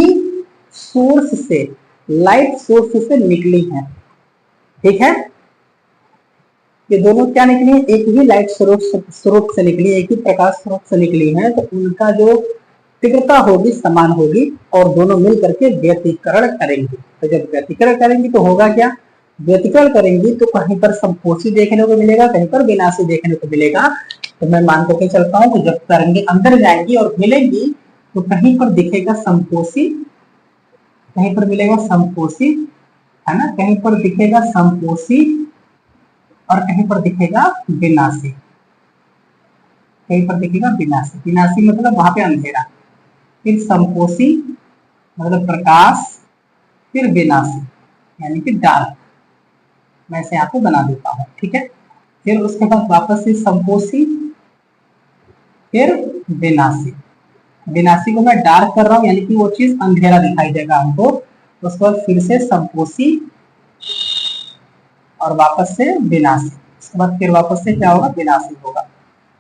सोर्स से, लाइट सोर्स से निकली हैं। ठीक है, ये दोनों क्या निकली है, एक ही लाइट स्रोत से निकली, एक ही प्रकाश स्रोत से निकली है, तो उनका जो तीव्रता होगी समान होगी और दोनों मिल करके व्यतिकरण करेंगे। तो जब व्यतिकरण करेंगे तो होगा क्या, व्यतिकरण करेंगी तो कहीं पर समकोषी देखने को मिलेगा, कहीं पर विनाशी देखने को मिलेगा। तो मैं मान करके चलता हूँ कि जब तरंगे अंदर जाएंगी और मिलेंगी तो कहीं पर दिखेगा समकोषी, कहीं पर मिलेगा समकोषी, है ना, कहीं पर दिखेगा समकोषी और कहीं पर दिखेगा विनाशी, कहीं पर दिखेगा विनाशी। विनाशी मतलब वहां पे अंधेरा, फिर समकोषी मतलब प्रकाश, फिर विनाशी यानी कि डार्क। मैं इसे आपको बना देता हूँ, ठीक है। फिर उसके बाद वापस से समकोषी, फिर विनाशी। विनाशी को मैं डार्क कर रहा हूँ यानी कि वो चीज अंधेरा दिखाई देगा हमको। उसके बाद फिर से समकोषी और वापस से विनाशी, उसके बाद फिर वापस से क्या होगा, विनाशी होगा।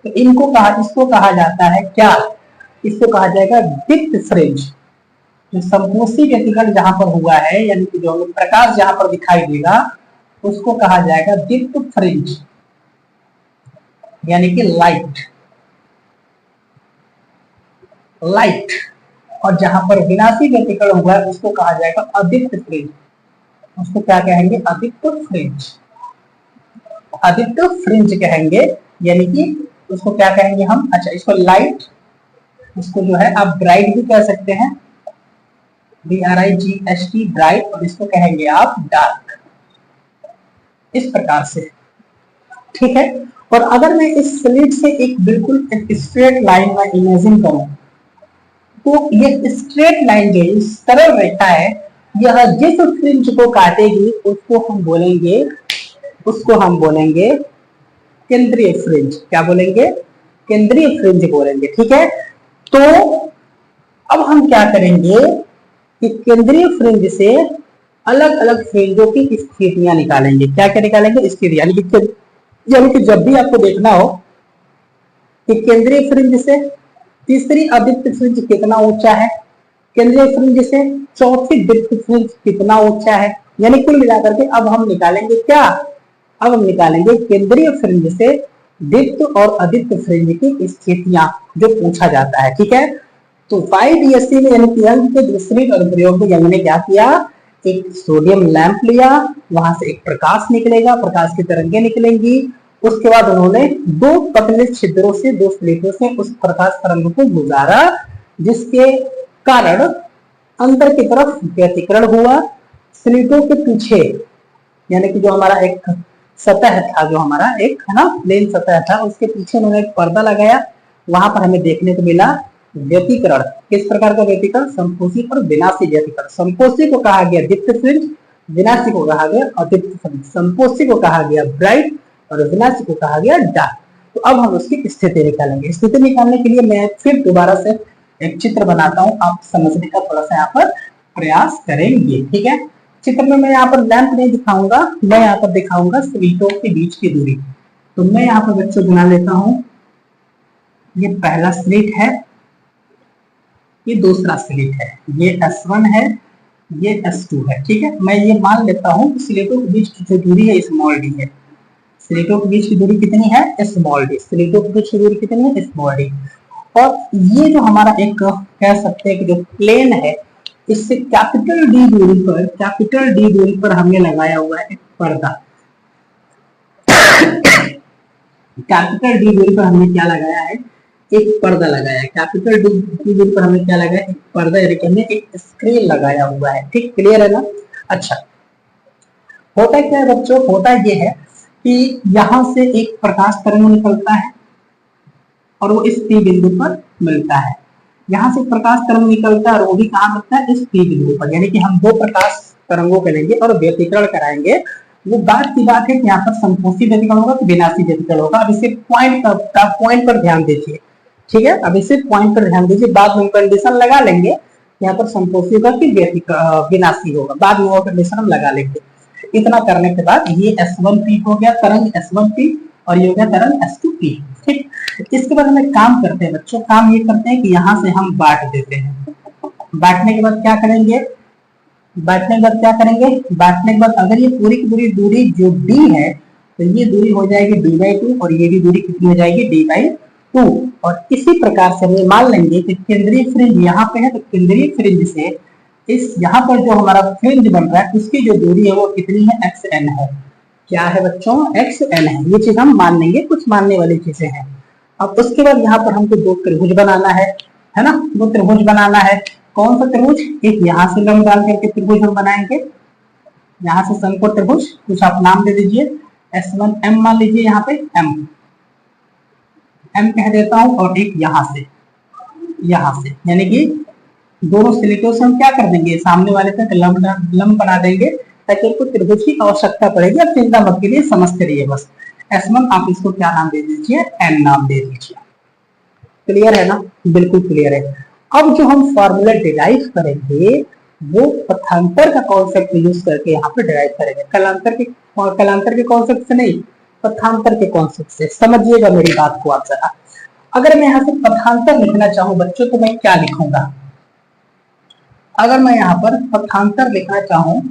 तो इसको कहा जाता है क्या, इसको कहा जाएगा दीप्त फ्रिंज। जो समकोषी व्यतिकरण जहां पर हुआ है यानी कि जो प्रकाश जहां पर दिखाई देगा उसको कहा जाएगा दीप्त फ्रिंज यानी कि लाइट। और जहां पर विनाशी व्यतिकरण हुआ है उसको कहा जाएगा अदीप्त फ्रिंज। उसको क्या कहेंगे, अदीप्त फ्रिंज। अदीप्त फ्रिंज कहेंगे यानी कि उसको क्या कहेंगे हम, अच्छा इसको लाइट, इसको जो है आप ब्राइट भी कह सकते हैं, BRIGHT ब्राइट, और इसको कहेंगे आप डार्क, इस प्रकार से, ठीक है। और अगर मैं इस स्लिट से एक बिल्कुल एक स्ट्रेट लाइन में इमेजिन करूं तो ये स्ट्रेट लाइन जो सरल रेखा है यह जिस फ्रिंज को काटेगी उसको हम बोलेंगे केंद्रीय फ्रिंज। क्या बोलेंगे, केंद्रीय फ्रिंज बोलेंगे, ठीक है। तो अब हम क्या करेंगे कि केंद्रीय फ्रिंज से अलग अलग फ्रिंजों की स्थितियां निकालेंगे। क्या क्या निकालेंगे, स्थिति, यानी कि जब भी आपको देखना हो कि केंद्रीय फ्रिंज से तीसरी अदीप्त फ्रिंज कितना ऊंचा है, केंद्रीय फ्रिंज से चौथी दीप्त फ्रिंज कितना ऊंचा है, यानी कुल मिलाकर के अब हम निकालेंगे क्या, अब हम निकालेंगे केंद्रीय फ्रिंज से दीप्त और अदीप्त फ्रिंज की स्थितियां जो पूछा जाता है, ठीक है। तो 5DSC में यानी कि यंग के दूसरे अनुप्रयोग में यंग ने क्या किया, एक सोडियम लैंप लिया, वहां से एक प्रकाश निकलेगा, प्रकाश की तरंगें निकलेंगी, उसके बाद उन्होंने दो पतले छिद्रों से, दो स्लिटों से उस प्रकाश तरंग को गुजारा, जिसके कारण अंदर की तरफ व्यतिकरण हुआ। स्लिटों के पीछे यानी कि जो हमारा एक सतह था, जो हमारा एक है ना प्लेन सतह था, उसके पीछे उन्होंने एक पर्दा लगाया, वहां पर हमें देखने को मिला व्यतिकरण। किस प्रकार का व्यतिकरण, समकोषी और विनाशी व्यतिकरण। समकोषी को कहा गया दीप्त फ्रिंज, विनाशी को कहा गया अदीप्त फ्रिंज। समकोषी को कहा गया ब्राइट और विनाशी को कहा गया डार्क। तो अब हम उसकी स्थिति निकालेंगे। स्थिति निकालने के लिए मैं फिर दोबारा से एक चित्र बनाता हूं, आप समझने का थोड़ा सा यहाँ पर प्रयास करेंगे, ठीक है। चित्र में मैं यहाँ पर लैंप नहीं दिखाऊंगा, मैं यहाँ पर दिखाऊंगा स्लिटों के बीच की दूरी। तो मैं यहाँ पर बच्चों बना लेता हूं, ये पहला स्लिट है, ये दूसरा स्लिट है, ये S1 है, ये S2 है, ठीक है। मैं ये मान लेता हूं कि स्लिटों के बीच की जो दूरी है स्मॉल डी है। स्लिटों के बीच की दूरी कितनी है, स्मॉल डी। स्लिटों के बीच की दूरी कितनी है, स्मॉल डी। और ये जो हमारा एक कह सकते हैं कि जो प्लेन है, इससे कैपिटल डी दूरी पर हमने लगाया हुआ है एक पर्दा। कैपिटल डी दूरी पर हमने क्या लगाया है, एक पर्दा लगाया है। कैपिटल डी दूरी पर हमने क्या लगाया, एक पर्दा, यानी कि हमने एक स्क्रीन लगाया हुआ है, ठीक, क्लियर है ना। अच्छा, होता क्या है बच्चों, होता ये है कि यहां से एक प्रकाश तरंग निकलता है और वो इस P बिंदु पर मिलता है। यहाँ से प्रकाश तरंग निकलता है और वो भी कहाँ मिलता है, इस P बिंदु पर। यानी कि हम दो प्रकाश तरंगों को लेंगे और व्यतिकरण कराएंगे। वो बात की बात है कि यहाँ पर समकोषी व्यतिकरण होगा कि विनाशी व्यतिकरण होगा। अब इसे पॉइंट पर ध्यान दीजिए, ठीक है। अब इसे पॉइंट पर ध्यान दीजिए, बाद में कंडीशन लगा लेंगे यहाँ पर समकोषी होगा कि विनाशी होगा, बाद में वो कंडीशन हम लगा लेंगे। इतना करने के बाद ये S1P हो गया, तरंग S1P, और ये हो गया तरंग S2P, ठीक। इसके बाद हम एक काम करते हैं बच्चों, काम ये करते हैं कि यहाँ से हम बांट देते हैं। बांटने के बाद क्या करेंगे, बांटने के बाद अगर ये पूरी की पूरी दूरी जो D है तो ये दूरी हो जाएगी d/2 और ये भी दूरी कितनी हो जाएगी d/2। और इसी प्रकार से हम मान लेंगे कि केंद्रीय फ्रिंज यहाँ पे है, तो केंद्रीय फ्रिंज से इस यहाँ पर जो हमारा फ्रिंज बन रहा है उसकी जो दूरी है वो कितनी है, xn है। क्या है बच्चों, xn है। ये चीज हम मान लेंगे, कुछ मानने वाली चीजें हैं। अब उसके बाद यहाँ पर हमको दो त्रिभुज बनाना है ना, दो त्रिभुज बनाना है। कौन सा त्रिभुज, एक यहाँ से लंब डाल करके त्रिभुज हम बनाएंगे, यहाँ से समकोण त्रिभुज, कुछ आप नाम दे दीजिए, S1M मान लीजिए, यहाँ पे M कह देता हूं, और एक यहाँ से यानी कि दोनों स्लेटों से हम क्या कर देंगे, सामने वाले तक लंब बना देंगे ताकि आपको त्रिभुज की आवश्यकता पड़ेगी। अब चिंता मत कीजिए, समझते रहिए बस। S1 आप इसको क्या नाम दे दीजिए, N नाम दे दीजिए। क्लियर है ना, बिल्कुल क्लियर है। अब जो हम फॉर्मूला डिराइव करेंगे वो पथांतर का कॉन्सेप्ट यूज करके यहाँ पे डिराइव करेंगे, कलांतर के कॉन्सेप्ट से नहीं, पथांतर के कॉन्सेप्ट से। समझिएगा मेरी बात को आप जरा। अगर मैं यहाँ से पथांतर लिखना चाहूँ बच्चों तो मैं क्या लिखूंगा, अगर मैं यहाँ पर पथांतर लिखना चाहूँ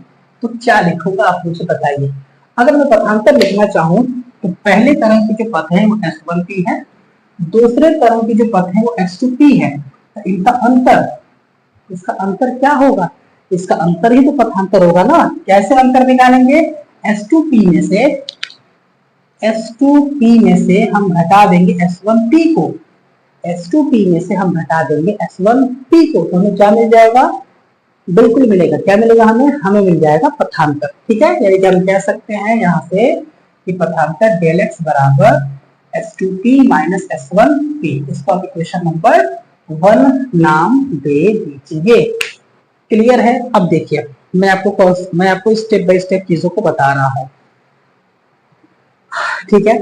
तो क्या लिखूंगा, आप मुझे बताइए। अगर मैं पथांतर लिखना चाहूँ तो पहले तरह के जो पथ है वो S1P है, दूसरे तरह के जो पथ है वो S2P है। तो इनका अंतर, इसका अंतर क्या होगा, इसका अंतर ही तो पथांतर होगा ना। कैसे अंतर निकालेंगे, S2P में से हम घटा देंगे S1P को, S2P में से हम घटा देंगे S1P को, तो हमें क्या मिल जाएगा, बिल्कुल मिलेगा। क्या मिलेगा हमें मिल जाएगा पथांतर। ठीक है, यानी कि हम कह सकते हैं यहाँ से कि पथांतर डेल x बराबर S2P माइनस S1P। इसको आप इक्वेशन नंबर 1 नाम दे दीजिए। क्लियर है। अब देखिए मैं आपको स्टेप बाय स्टेप चीजों को बता रहा हूँ। ठीक है,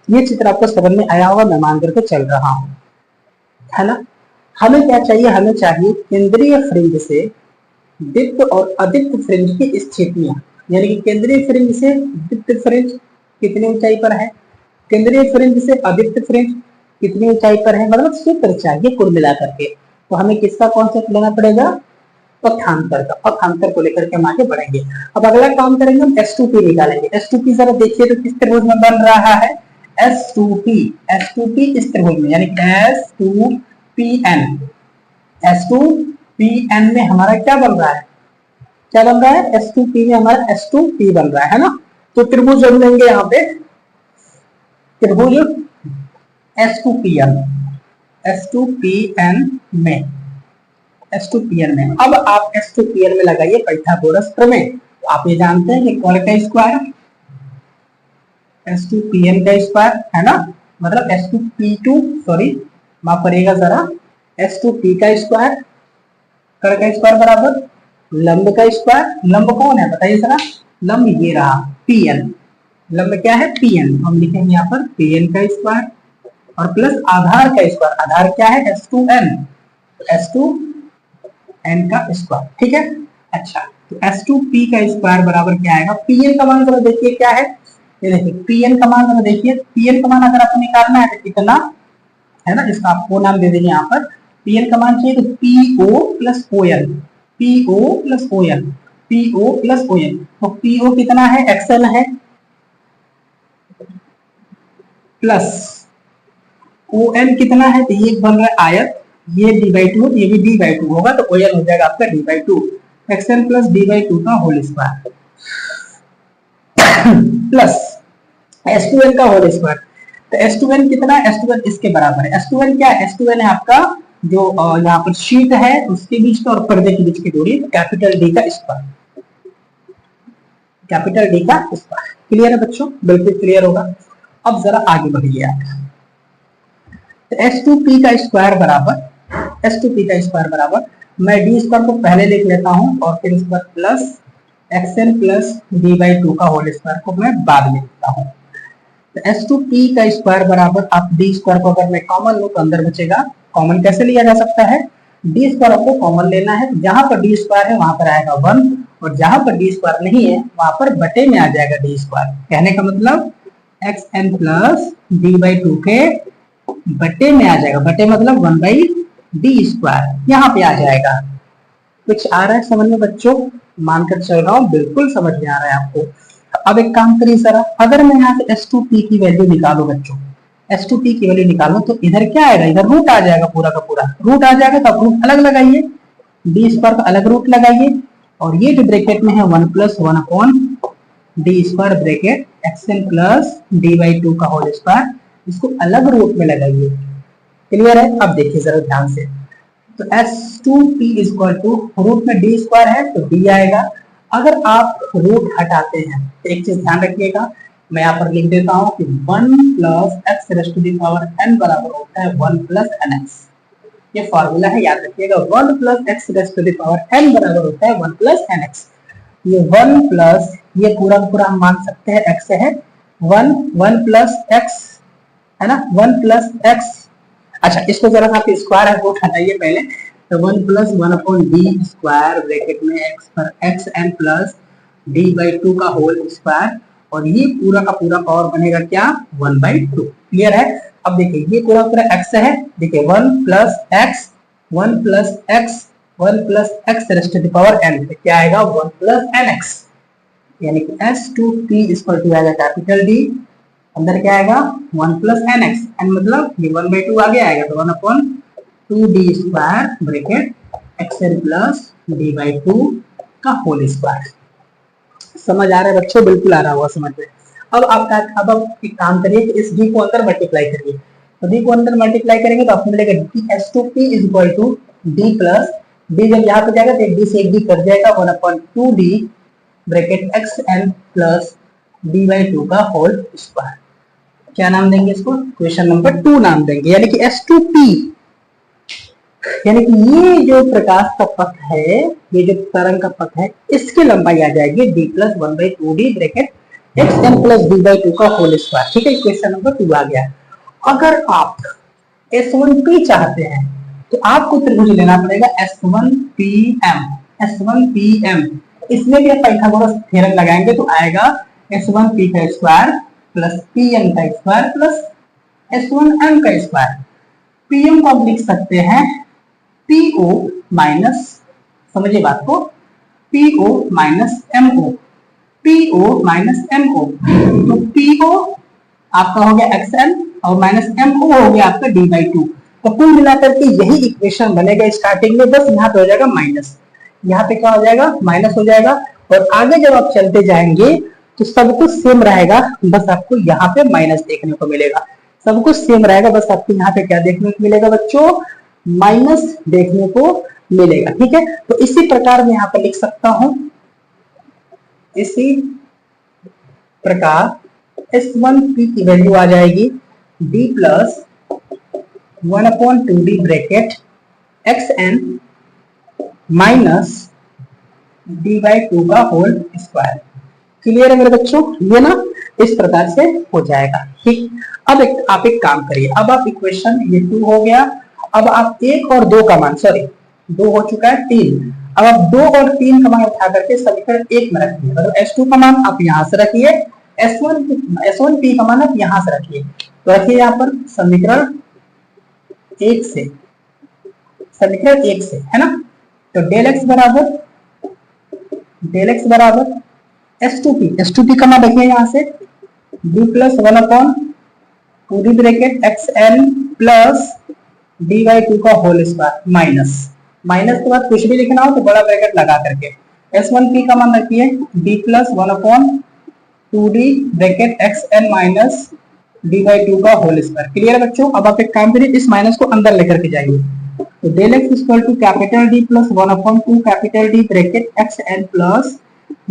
ये चित्र आपको समझ में आया होगा, मैं मान करके चल रहा हूँ, है ना। हमें क्या चाहिए, हमें चाहिए केंद्रीय फ्रिंज से दीप्त और अदीप्त फ्रिंज की स्थितियां, यानी कि केंद्रीय फ्रिंज से दीप्त फ्रिंज कितनी ऊंचाई पर है, केंद्रीय फ्रिंज से अदीप्त फ्रिंज कितनी ऊंचाई पर है, मतलब सूत्र चाहिए कुल मिलाकर के। तो हमें किसका कॉन्सेप्ट लेना पड़ेगा, पथांतर का। पथांतर को लेकर के हम आगे बढ़ेंगे। अब अगला काम करेंगे, हम S2P निकालेंगे। S2P जरा देखिए तो किस त्रिभुज में बन रहा है, S2P इस त्रिभुज में, यानी S2PN में हमारा क्या बन रहा है, S2P में हमारा S2P बन रहा है ना। तो त्रिभुज हम लेंगे यहाँ पे, त्रिभुज S2PN में। अब आप S2PN में लगाइए पाइथागोरस प्रमेय। तो आप ये जानते हैं कि कौन का स्क्वायर, S2PN का स्क्वायर है ना, मतलब S2P2, सॉरी माफ करिएगा जरा, S2P का स्क्वायर, कर्ण का स्क्वायर बराबर लंब का स्क्वायर। लंब कौन है बताइए जरा, लंब ये रहा PN, लंब क्या है PN, हम लिखेंगे यहाँ पर PN का स्क्वायर और प्लस आधार का स्क्वायर, आधार क्या है S2N, S2N का स्क्वायर। ठीक है, अच्छा तो S2P का स्क्वायर बराबर क्या आएगा, PN का मान जरा देखिए क्या है, ये देखिए PN का मान जरा देखिए, PN का मान अगर आपको निकालना है तो कितना है ना, इसका आपको नाम दे देंगे यहाँ पर। PN का मान चाहिए तो PO प्लस ON, तो PO कितना है, XN है, प्लस ON कितना है, तो ये बन रहा है आयत, ये d/2, ये भी d/2 होगा, तो ON हो जाएगा आपका d/2, XN प्लस d/2 का होल स्क्वायर प्लस S2N का होल स्क्वायर। तो S2N कितना है, S2N इसके बराबर है। S2N क्या है, S2N है आपका जो यहाँ पर शीट है उसके बीच का और पर्दे के बीच की दूरी, कैपिटल D का स्क्वायर, कैपिटल D का स्क्वायर। क्लियर है बच्चों, बिल्कुल क्लियर होगा। अब जरा आगे बढ़िए आप, तो S2P का स्क्वायर बराबर मैं D स्क्वायर को पहले लिख लेता हूं और फिर उसके बाद प्लस XN प्लस d/2 का होल स्क्वायर को मैं बाद में लिखता हूं। तो S2P का स्क्वायर बराबर, आप D स्क्वायर को अगर मैं कॉमन लूं तो अंदर बचेगा, कॉमन कैसे लिया जा सकता है, D स्क्वायर आपको कॉमन लेना है, जहां पर D स्क्वायर है वहां पर आएगा 1 और जहां पर D स्क्वायर नहीं है वहां पर बटे में आ जाएगा D स्क्वायर। कहने का मतलब XN प्लस d/2 के बटे में आ जाएगा, बटे मतलब 1/d स्क्वायर यहाँ पे आ जाएगा। कुछ आ रहा है समझ में बच्चों, मानकर चल रहा हूँ, बिल्कुल समझ में आ रहा है आपको। अब एक काम करिए सर, अगर मैं यहाँ से S2P की वैल्यू निकालू बच्चों, S2P की वैल्यू निकालू तो इधर क्या आएगा, इधर रूट आ जाएगा, पूरा का पूरा रूट आ जाएगा। तो आप रूट अलग लगाइए, डी स्क्वायर का अलग रूट लगाइए, और ये जो ब्रैकेट में है 1 plus 1 upon D square bracket xn plus D by two का होल स्क्वायर, इसको अलग रूट में लगाइए। क्लियर है? अब देखिए जरा ध्यान से, तो S2P is equal to root में डी स्क्वायर है तो डी आएगा। अगर आप रूट हटाते हैं तो एक चीज ध्यान रखिएगा, मैं यहाँ पर लिख देता हूँ कि 1 plus x raise to the power n बराबर होता है 1 प्लस nx। ये फॉर्मूला है, याद रखिएगा, 1 plus x raise to the power n बराबर होता है 1 प्लस nx। ये 1 प्लस ये पूरा पूरा हम मान सकते हैं x है 1 प्लस x है ना, 1 प्लस x। अच्छा, इसको जरा आप स्क्वायर है रूट हटाइए पहले, तो 1 plus 1 upon D square bracket में x पर x n plus D by two का होल स्क्वायर, और ये पूरा का पूरा पावर बनेगा क्या, 1 बाई टू। क्लियर है? अब देखिए ये पूरा पूरा x है, देखिए 1 plus x 1 plus x 1 plus x raise to the power n, क्या आएगा 1 प्लस nx, यानी कि S2P इक्वल टू आएगा कैपिटल D, अंदर क्या आएगा 1 प्लस nx, n मतलब ये 1 बाई टू आगे आएगा, तो 1 upon 2d square bracket xn plus d by two का होल स्क्वायर। समझ आ रहा है बच्चों? बिल्कुल आ रहा होगा समझ में। अब आप एक काम करिए कि इस d को अंदर मल्टीप्लाई करिए, तो d को अंदर मल्टीप्लाई करेंगे तो आपको मिलेगा S2P is equal to d plus d, जब यहाँ पे जाएगा तो एक d से एक d कट जाएगा, 1 upon 2d bracket xn plus d by two का होल स्क्वायर। क्या नाम देंगे इसको, क्वेश्चन नंबर 2 नाम देंगे, यानी कि S2P, यानी कि ये जो प्रकाश का पथ है, ये जो तरंग का पथ है, इसकी लंबाई आ जाएगी d plus 1 by 2d bracket xn plus d by two का होल स्क्वायर। ठीक है, क्वेश्चन नंबर 2 आ गया। अगर आप S1P चाहते हैं तो आपको त्रिभुज लेना पड़ेगा S1PM, S1PM। इसमें भी आप पाइथागोरस थ्योरम लगाएंगे तो आएगा S1P का स्क्वायर प्लस PM का स्क्वायर प्लस S1M का स्क्वायर। PM को आप लिख सकते हैं PO माइनस, समझिए बात को, PO minus MO, PO minus MO, तो PO आपका हो गया XN और माइनस MO हो गया आपका D बाई टू। तो कुल मिलाकर के यही इक्वेशन बनेगा स्टार्टिंग में, बस यहाँ पे हो जाएगा माइनस, यहाँ पे क्या हो जाएगा माइनस हो जाएगा, और आगे जब आप चलते जाएंगे तो सब कुछ सेम रहेगा, बस आपको यहाँ पे माइनस देखने को मिलेगा। सब कुछ सेम रहेगा, बस आपको यहाँ पे क्या देखने को मिलेगा बच्चों, माइनस देखने को मिलेगा। ठीक है, तो इसी प्रकार मैं यहाँ पर लिख सकता हूं, इसी प्रकार S1P की वैल्यू आ जाएगी d plus 1 upon 2d bracket xn minus d by two का होल स्क्वायर। क्लियर है मेरे बच्चों? ये ना इस प्रकार से हो जाएगा। ठीक, अब आप एक काम करिए, अब आप इक्वेशन ये 2 हो गया, अब आप 1 और 2 का मान, सॉरी 2 हो चुका है 3, अब आप 2 और 3 का मान उठा करके समीकरण 1 में रखिए, मतलब S2 का मान आप यहाँ से रखिए, S1P का मान आप यहाँ से रखिए, तो रखिए यहाँ पर समीकरण 1 से, समीकरण 1 से, है ना, तो डेल x बराबर S2P का मान रखिए यहाँ से d plus 1 upon 2d bracket xn plus d by two का होल स्क्वायर, माइनस के बाद कुछ भी लिखना हो तो बड़ा ब्रैकेट लगा करके, S1P का मान रखिए d plus 1 upon 2d bracket xn minus d by two का होल स्क्वायर। क्लियर है बच्चों? अब आप एक काम करिए, इस माइनस को अंदर लेकर के जाइए, तो del x equal to capital D plus 1 upon 2 capital D bracket xn plus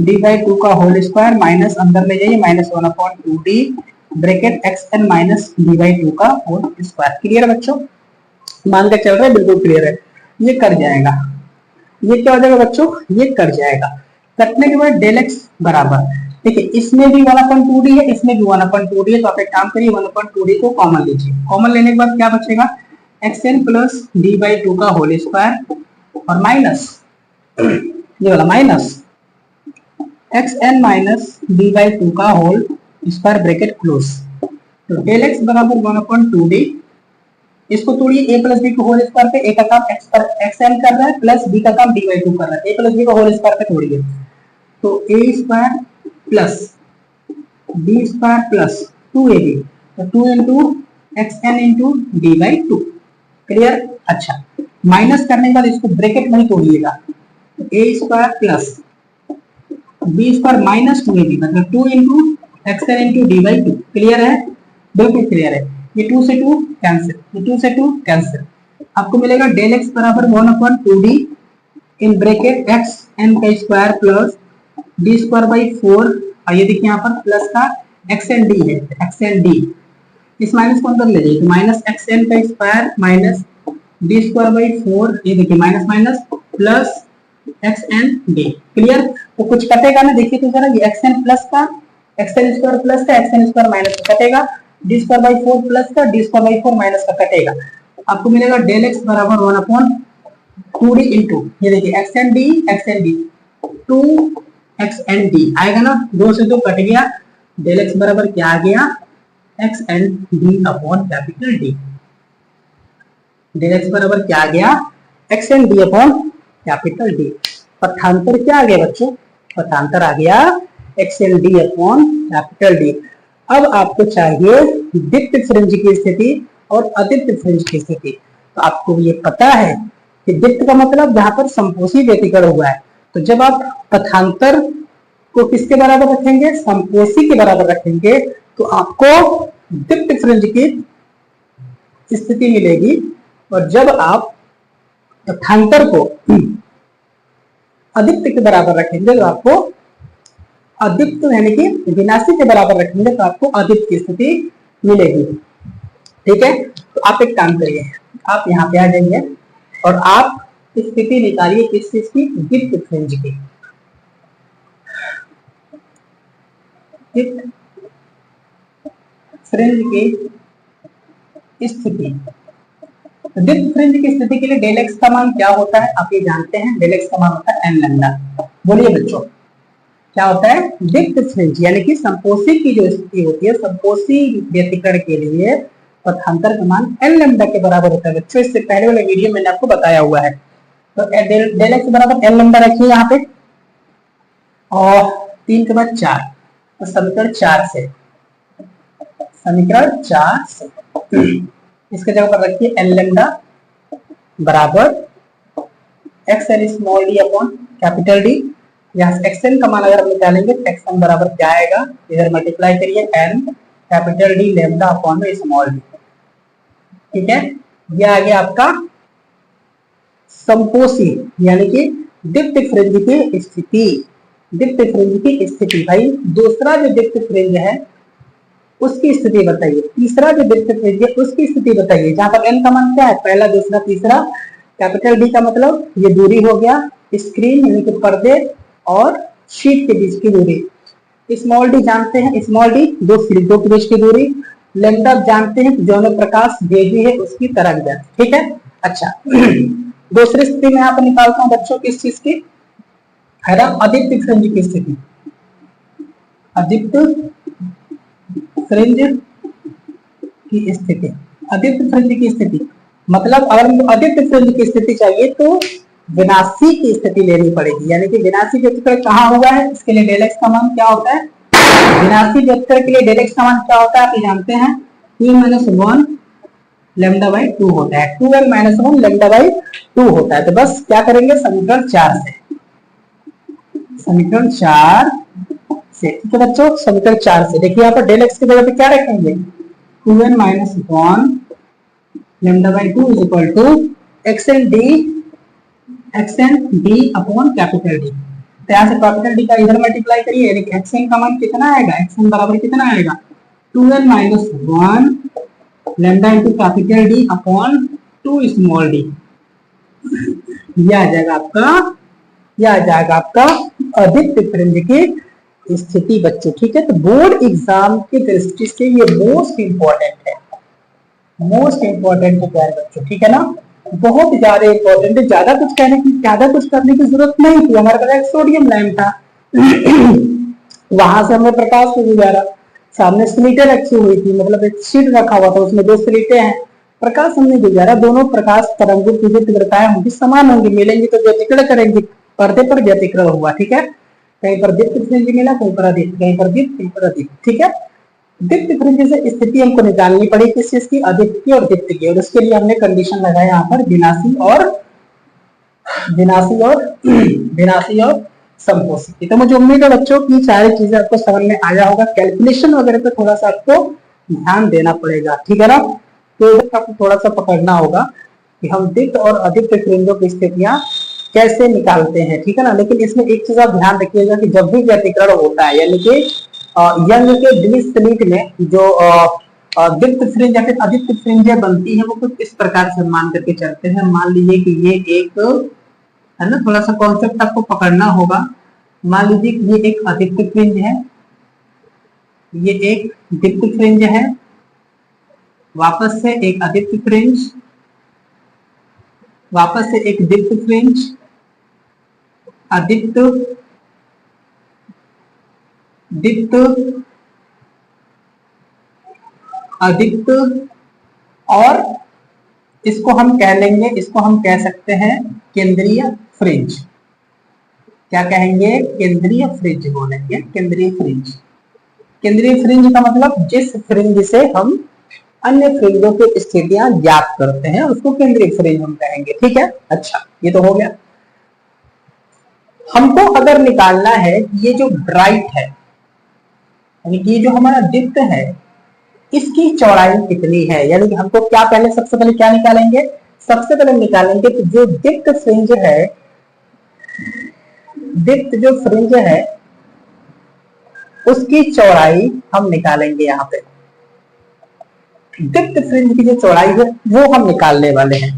d by two का होल स्क्वायर, माइनस अंदर ले जाइए, minus 1 upon 2d bracket xn minus d by two का होल स्क्वायर। क्लियर है बच्चों? मान के चल रहे हैं, बिल्कुल क्लियर है। ये कट जाएगा, ये क्या हो जाएगा बच्चों, ये कट जाएगा। कटने के बाद डेल x बराबर, देखिए इसमें भी 1/2d है, इसमें भी 1/2d है, तो आप एक काम करिए 1/2d को कॉमन लीजिए, कॉमन लेने के बाद क्या बचेगा, xn plus d by two का होल स्क्वायर और माइनस ये वाला minus xn minus d by two का होल स्क्वायर ब्रैकेट क्लोज। तो डेल x बराबर 1/2d, इसको तोड़िए, a प्लस b को होल स्क्वायर पे, a का काम x पर xn कर रहा है प्लस b का काम d बाई टू कर रहा है, a प्लस b को होल स्क्वायर पे तोड़िए, तो a square plus D square plus 2ab, तो 2 into xn into D by 2। Clear? अच्छा, माइनस करने के बाद इसको ब्रैकेट में ही तोड़िएगा, a square plus B square minus 2ab, मतलब 2 into xn into D by 2। Clear है? बिल्कुल क्लियर है। ये 2 से 2 कैंसिल, ये 2 से 2 कैंसिल, आपको मिलेगा डेल एक्स बराबर 1/2d in bracket x n का square plus D square by 4, और ये देखिए यहाँ पर प्लस का एक्स एन डी है, एक्स एन डी, इस माइनस को अंदर ले जाइए, तो माइनस एक्स एन का square minus d square by 4, ये देखिए minus minus plus x n d. Clear? तो कुछ कटेगा ना, देखिए तो जरा, ये एक्स एन प्लस का एक्स एन स्क्वायर प्लस का एक्स एन स्क्वायर माइनस का कटेगा, डी स्क्वायर बाई 4 प्लस का डी स्क्वायर बाई 4 माइनस का कटेगा, आपको मिलेगा डेल एक्स बराबर 1/2d इंटू, ये देखिए x n D 2 x n D आएगा ना, 2 से 2 कट गया, डेल एक्स बराबर क्या आ गया, x n d upon capital D. Del x बराबर क्या आ गया, x n d upon capital D. पथांतर क्या आ गया बच्चों, पथांतर आ गया x n d upon capital D. अब आपको चाहिए दीप्त फ्रिंज की स्थिति और अदीप्त फ्रिंज की स्थिति। तो आपको ये पता है कि दीप्त का मतलब जहां पर संपोषी व्यतिकरण हुआ है, तो जब आप पथांतर को किसके बराबर रखेंगे, संपोषी के बराबर रखेंगे, तो आपको दीप्त फ्रिंज की स्थिति मिलेगी। और जब आप पथांतर को अदीप्त के बराबर रखेंगे तो आपको अदीप्त यानी कि विनाशी के बराबर रखेंगे तो आपको अदीप्त की स्थिति मिलेगी। ठीक है? तो आप एक काम करिए, आप यहाँ पे आ जाइए और आप स्थिति निकालिए किस चीज की, दीप्त फ्रिंज की। दीप्त फ्रिंज की स्थिति, दीप्त फ्रिंज की स्थिति के लिए डेल एक्स का मान क्या होता है आप ये जानते हैं, डेल एक्स का मान होता है एन लैम्डा। बोलिए बच्चों क्या होता है, दीप्त फ्रिंज यानी कि संपोषी की जो स्थिति होती है, संपोषी व्यतिकरण के लिए पथांतर का मान एन लैम्डा के बराबर होता है। बच्चों इससे पहले वाले वीडियो मैंने आपको बताया हुआ है। तो डेल एक्स बराबर एन लैम्डा रखिए यहाँ पे, और 3 के बाद 4, तो समीकरण 4 से, समीकरण 4 से इसके जगह पर रखिए एन लैम्डा बराबर x n small D upon capital D. यहाँ एक्स एन का मान अगर हम निकालेंगे तो एक्स एन बराबर क्या आएगा, इधर मल्टीप्लाई करिए n capital D lambda upon में स्मॉल डी। ठीक है? ये आ गया आपका संपोषी यानी कि दीप्त फ्रिंज की स्थिति। दीप्त फ्रिंज की स्थिति भाई, दूसरा जो दीप्त फ्रिंज है उसकी स्थिति बताइए, तीसरा जो दीप्त फ्रिंज है उसकी स्थिति बताइए, जहां पर एन का मान क्या है, पहला दूसरा तीसरा, कैपिटल डी का मतलब ये दूरी हो गया स्क्रीन यानी कि पर्दे और शीट के बीच की दूरी। स्मॉल डी जानते हैं, स्मॉल डी दो के बीच की दूरी। लैम्डा जानते हैं जो में प्रकाश भेजी है उसकी तरंग। ठीक है? अच्छा दूसरी स्थिति में यहाँ पर निकालता हूँ बच्चों किस चीज की, है ना, अदीप्त फ्रिंज की स्थिति। अदीप्त फ्रिंज की स्थिति, अदीप्त फ्रिंज की स्थिति मतलब अगर हमको अदीप्त फ्रिंज की स्थिति चाहिए तो विनाशी की स्थिति लेनी पड़ेगी, यानी कि विनाशी व्यतिकरण कहाँ हुआ है, इसके लिए डेल एक्स का मान क्या होता है, विनाशी व्यतिकरण के लिए डेल एक्स का मान क्या होता है आप ये जानते हैं, 2n-1 लैम्डा बाई 2 होता है, 2n-1 लैम्डा बाई 2 होता है। तो बस क्या करेंगे, समीकरण 4 से, समीकरण 4 से, ठीक है बच्चों, समीकरण 4 से देखिए यहाँ पर डेल एक्स की जगह पे क्या रखेंगे, 2n-1 lambda by 2 is equal to x n D upon capital D. तो यहाँ से कैपिटल डी का इधर मल्टीप्लाई करिए, यानी कि एक्सएन का मान कितना आएगा, एक्सएन बराबर कितना आएगा, 2n-1 lambda into capital D upon 2 small D. यह आ जाएगा आपका, यह आ जाएगा आपका अदीप्त फ्रिंज की स्थिति बच्चों। ठीक है? तो बोर्ड एग्जाम की दृष्टि से ये मोस्ट इंपॉर्टेंट है, मोस्ट इंपॉर्टेंट है प्यारे बच्चों। ठीक है ना, बहुत ज्यादा इंपॉर्टेंट है, ज्यादा कुछ कहने की, ज्यादा कुछ करने की जरूरत नहीं थी। हमारे पास एक सोडियम लैंप था वहां से हमने प्रकाश को गुजारा, सामने स्लीटें रखी हुई थी, मतलब एक शीट रखा हुआ था उसमें 2 स्लीटें हैं, प्रकाश हमने गुजारा, दोनों प्रकाश तरंगों की जो तीव्रताएं होंगी समान होंगी, मिलेंगी तो व्यतिकरण करेंगी, पर्दे पर व्यतिकरण हुआ। ठीक है? कहीं पर दीप्त फ्रिंज मिला, कहीं पर अदीप्त, कहीं पर दीप्त, कहीं पर अदीप्त, ठीक है। दीप्त फ्रिंज से स्थिति हमको निकालनी पड़ी किस चीज की, अदीप्त की और दीप्त की, और उसके लिए हमने कंडीशन लगाया यहाँ पर विनाशी और विनाशी और संपोषी। तो मुझे उम्मीद है बच्चों की सारी चीजें आपको समझ में आया होगा। कैलकुलेशन वगैरह पे थोड़ा सा आपको ध्यान देना पड़ेगा, ठीक है ना। तो आपको थोड़ा सा पकड़ना होगा कि हम दीप्त और अदीप्त फ्रिंजों की स्थितियां कैसे निकालते हैं, ठीक है ना। लेकिन इसमें एक चीज आप ध्यान रखिएगा कि जब भी व्यतिकरण होता है, यानी कि यंग के द्विस्थितिक में जो दीप्त फ्रिंज या फिर अदीप्त फ्रिंज बनती है, वो कुछ इस प्रकार से मान करके चलते हैं। मान लीजिए कि ये एक है ना, थोड़ा सा कॉन्सेप्ट आपको पकड़ना होगा। मान लीजिए कि ये एक अदीप्त फ्रिंज है, ये एक दीप्त फ्रिंज है, वापस से एक अदीप्त फ्रिंज, वापस से एक दीप्त फ्रिंज, अदीप्त, दीप्त, अदीप्त, और इसको हम कह लेंगे, इसको हम कह सकते हैं केंद्रीय फ्रिंज। क्या कहेंगे, केंद्रीय फ्रिंज बोलेंगे, केंद्रीय फ्रिंज। केंद्रीय फ्रिंज का मतलब जिस फ्रिंज से हम अन्य फ्रिंजों की स्थितियां ज्ञात करते हैं उसको केंद्रीय फ्रिंज हम कहेंगे, ठीक है। अच्छा, ये तो हो गया। हमको अगर निकालना है ये जो ब्राइट है, यानी कि ये जो हमारा दीप्त है, इसकी चौड़ाई कितनी है, यानी कि हमको क्या पहले, सबसे पहले क्या निकालेंगे, सबसे पहले निकालेंगे कि जो दीप्त फ्रिंज है, दीप्त जो फ्रिंज है उसकी चौड़ाई हम निकालेंगे। यहाँ पे दीप्त फ्रिंज की जो चौड़ाई है वो हम निकालने वाले हैं।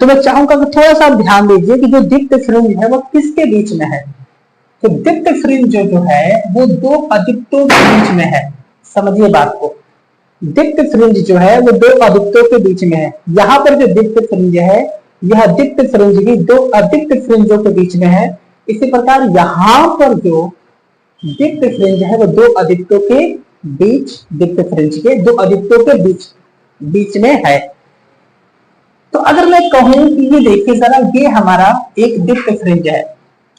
तो मैं चाहूंगा कि थोड़ा सा ध्यान दीजिए कि जो दीप्त फ्रिंज है वो किसके बीच में है। तो दीप्त फ्रिंज जो है वो दो अदीप्तों के बीच में है। समझिए बात को, दीप्त फ्रिंज जो है वो दो अदीप्तों के बीच में है। यहाँ पर जो दीप्त फ्रिंज है, यह दीप्त फ्रिंज भी दो अदीप्त फ्रिंजों के बीच में है। इसी प्रकार यहाँ पर जो दीप्त फ्रिंज है वो दो अदीप्तों के बीच, दीप्त फ्रिंज के दो अदीप्तों के बीच में है। तो अगर मैं कहूं कि ये देखिए जरा, ये हमारा एक दीप्त फ्रिंज है,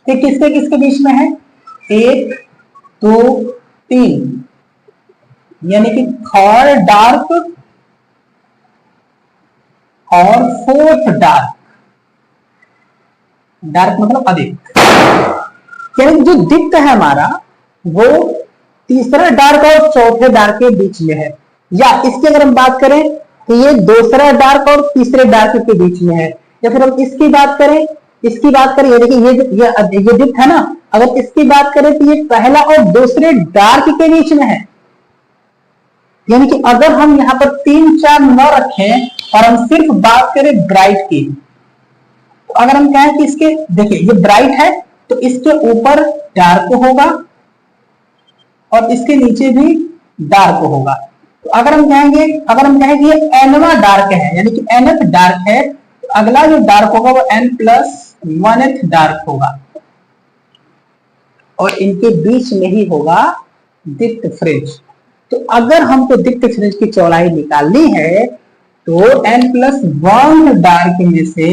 ये किसके किसके बीच में है, 1 2 3, यानी कि थर्ड डार्क और फोर्थ डार्क, डार्क मतलब अदीप्त, यानी जो दीप्त है हमारा वो तीसरा डार्क और चौथे डार्क के बीच में है। या इसकी अगर हम बात करें तो ये दूसरा डार्क और तीसरे डार्क के बीच में है। या फिर हम इसकी बात करें, ये देखिए ये दीप्त है ना, अगर इसकी बात करें तो ये पहला और दूसरे डार्क के बीच में है। यानी कि अगर हम यहाँ पर 3 4 न रखें और हम सिर्फ बात करें ब्राइट की, तो अगर हम कहें कि इसके, देखिए ये ब्राइट है तो इसके ऊपर डार्क होगा और इसके नीचे भी डार्क होगा। तो अगर हम कहेंगे ये एनवा डार्क है, यानी कि एनथ डार्क है, तो अगला जो डार्क होगा वो n+1th डार्क होगा और इनके बीच में ही होगा दीप्त फ्रिंज। तो अगर हमको दीप्त फ्रिंज की चौड़ाई निकालनी है तो n+1 डार्क में से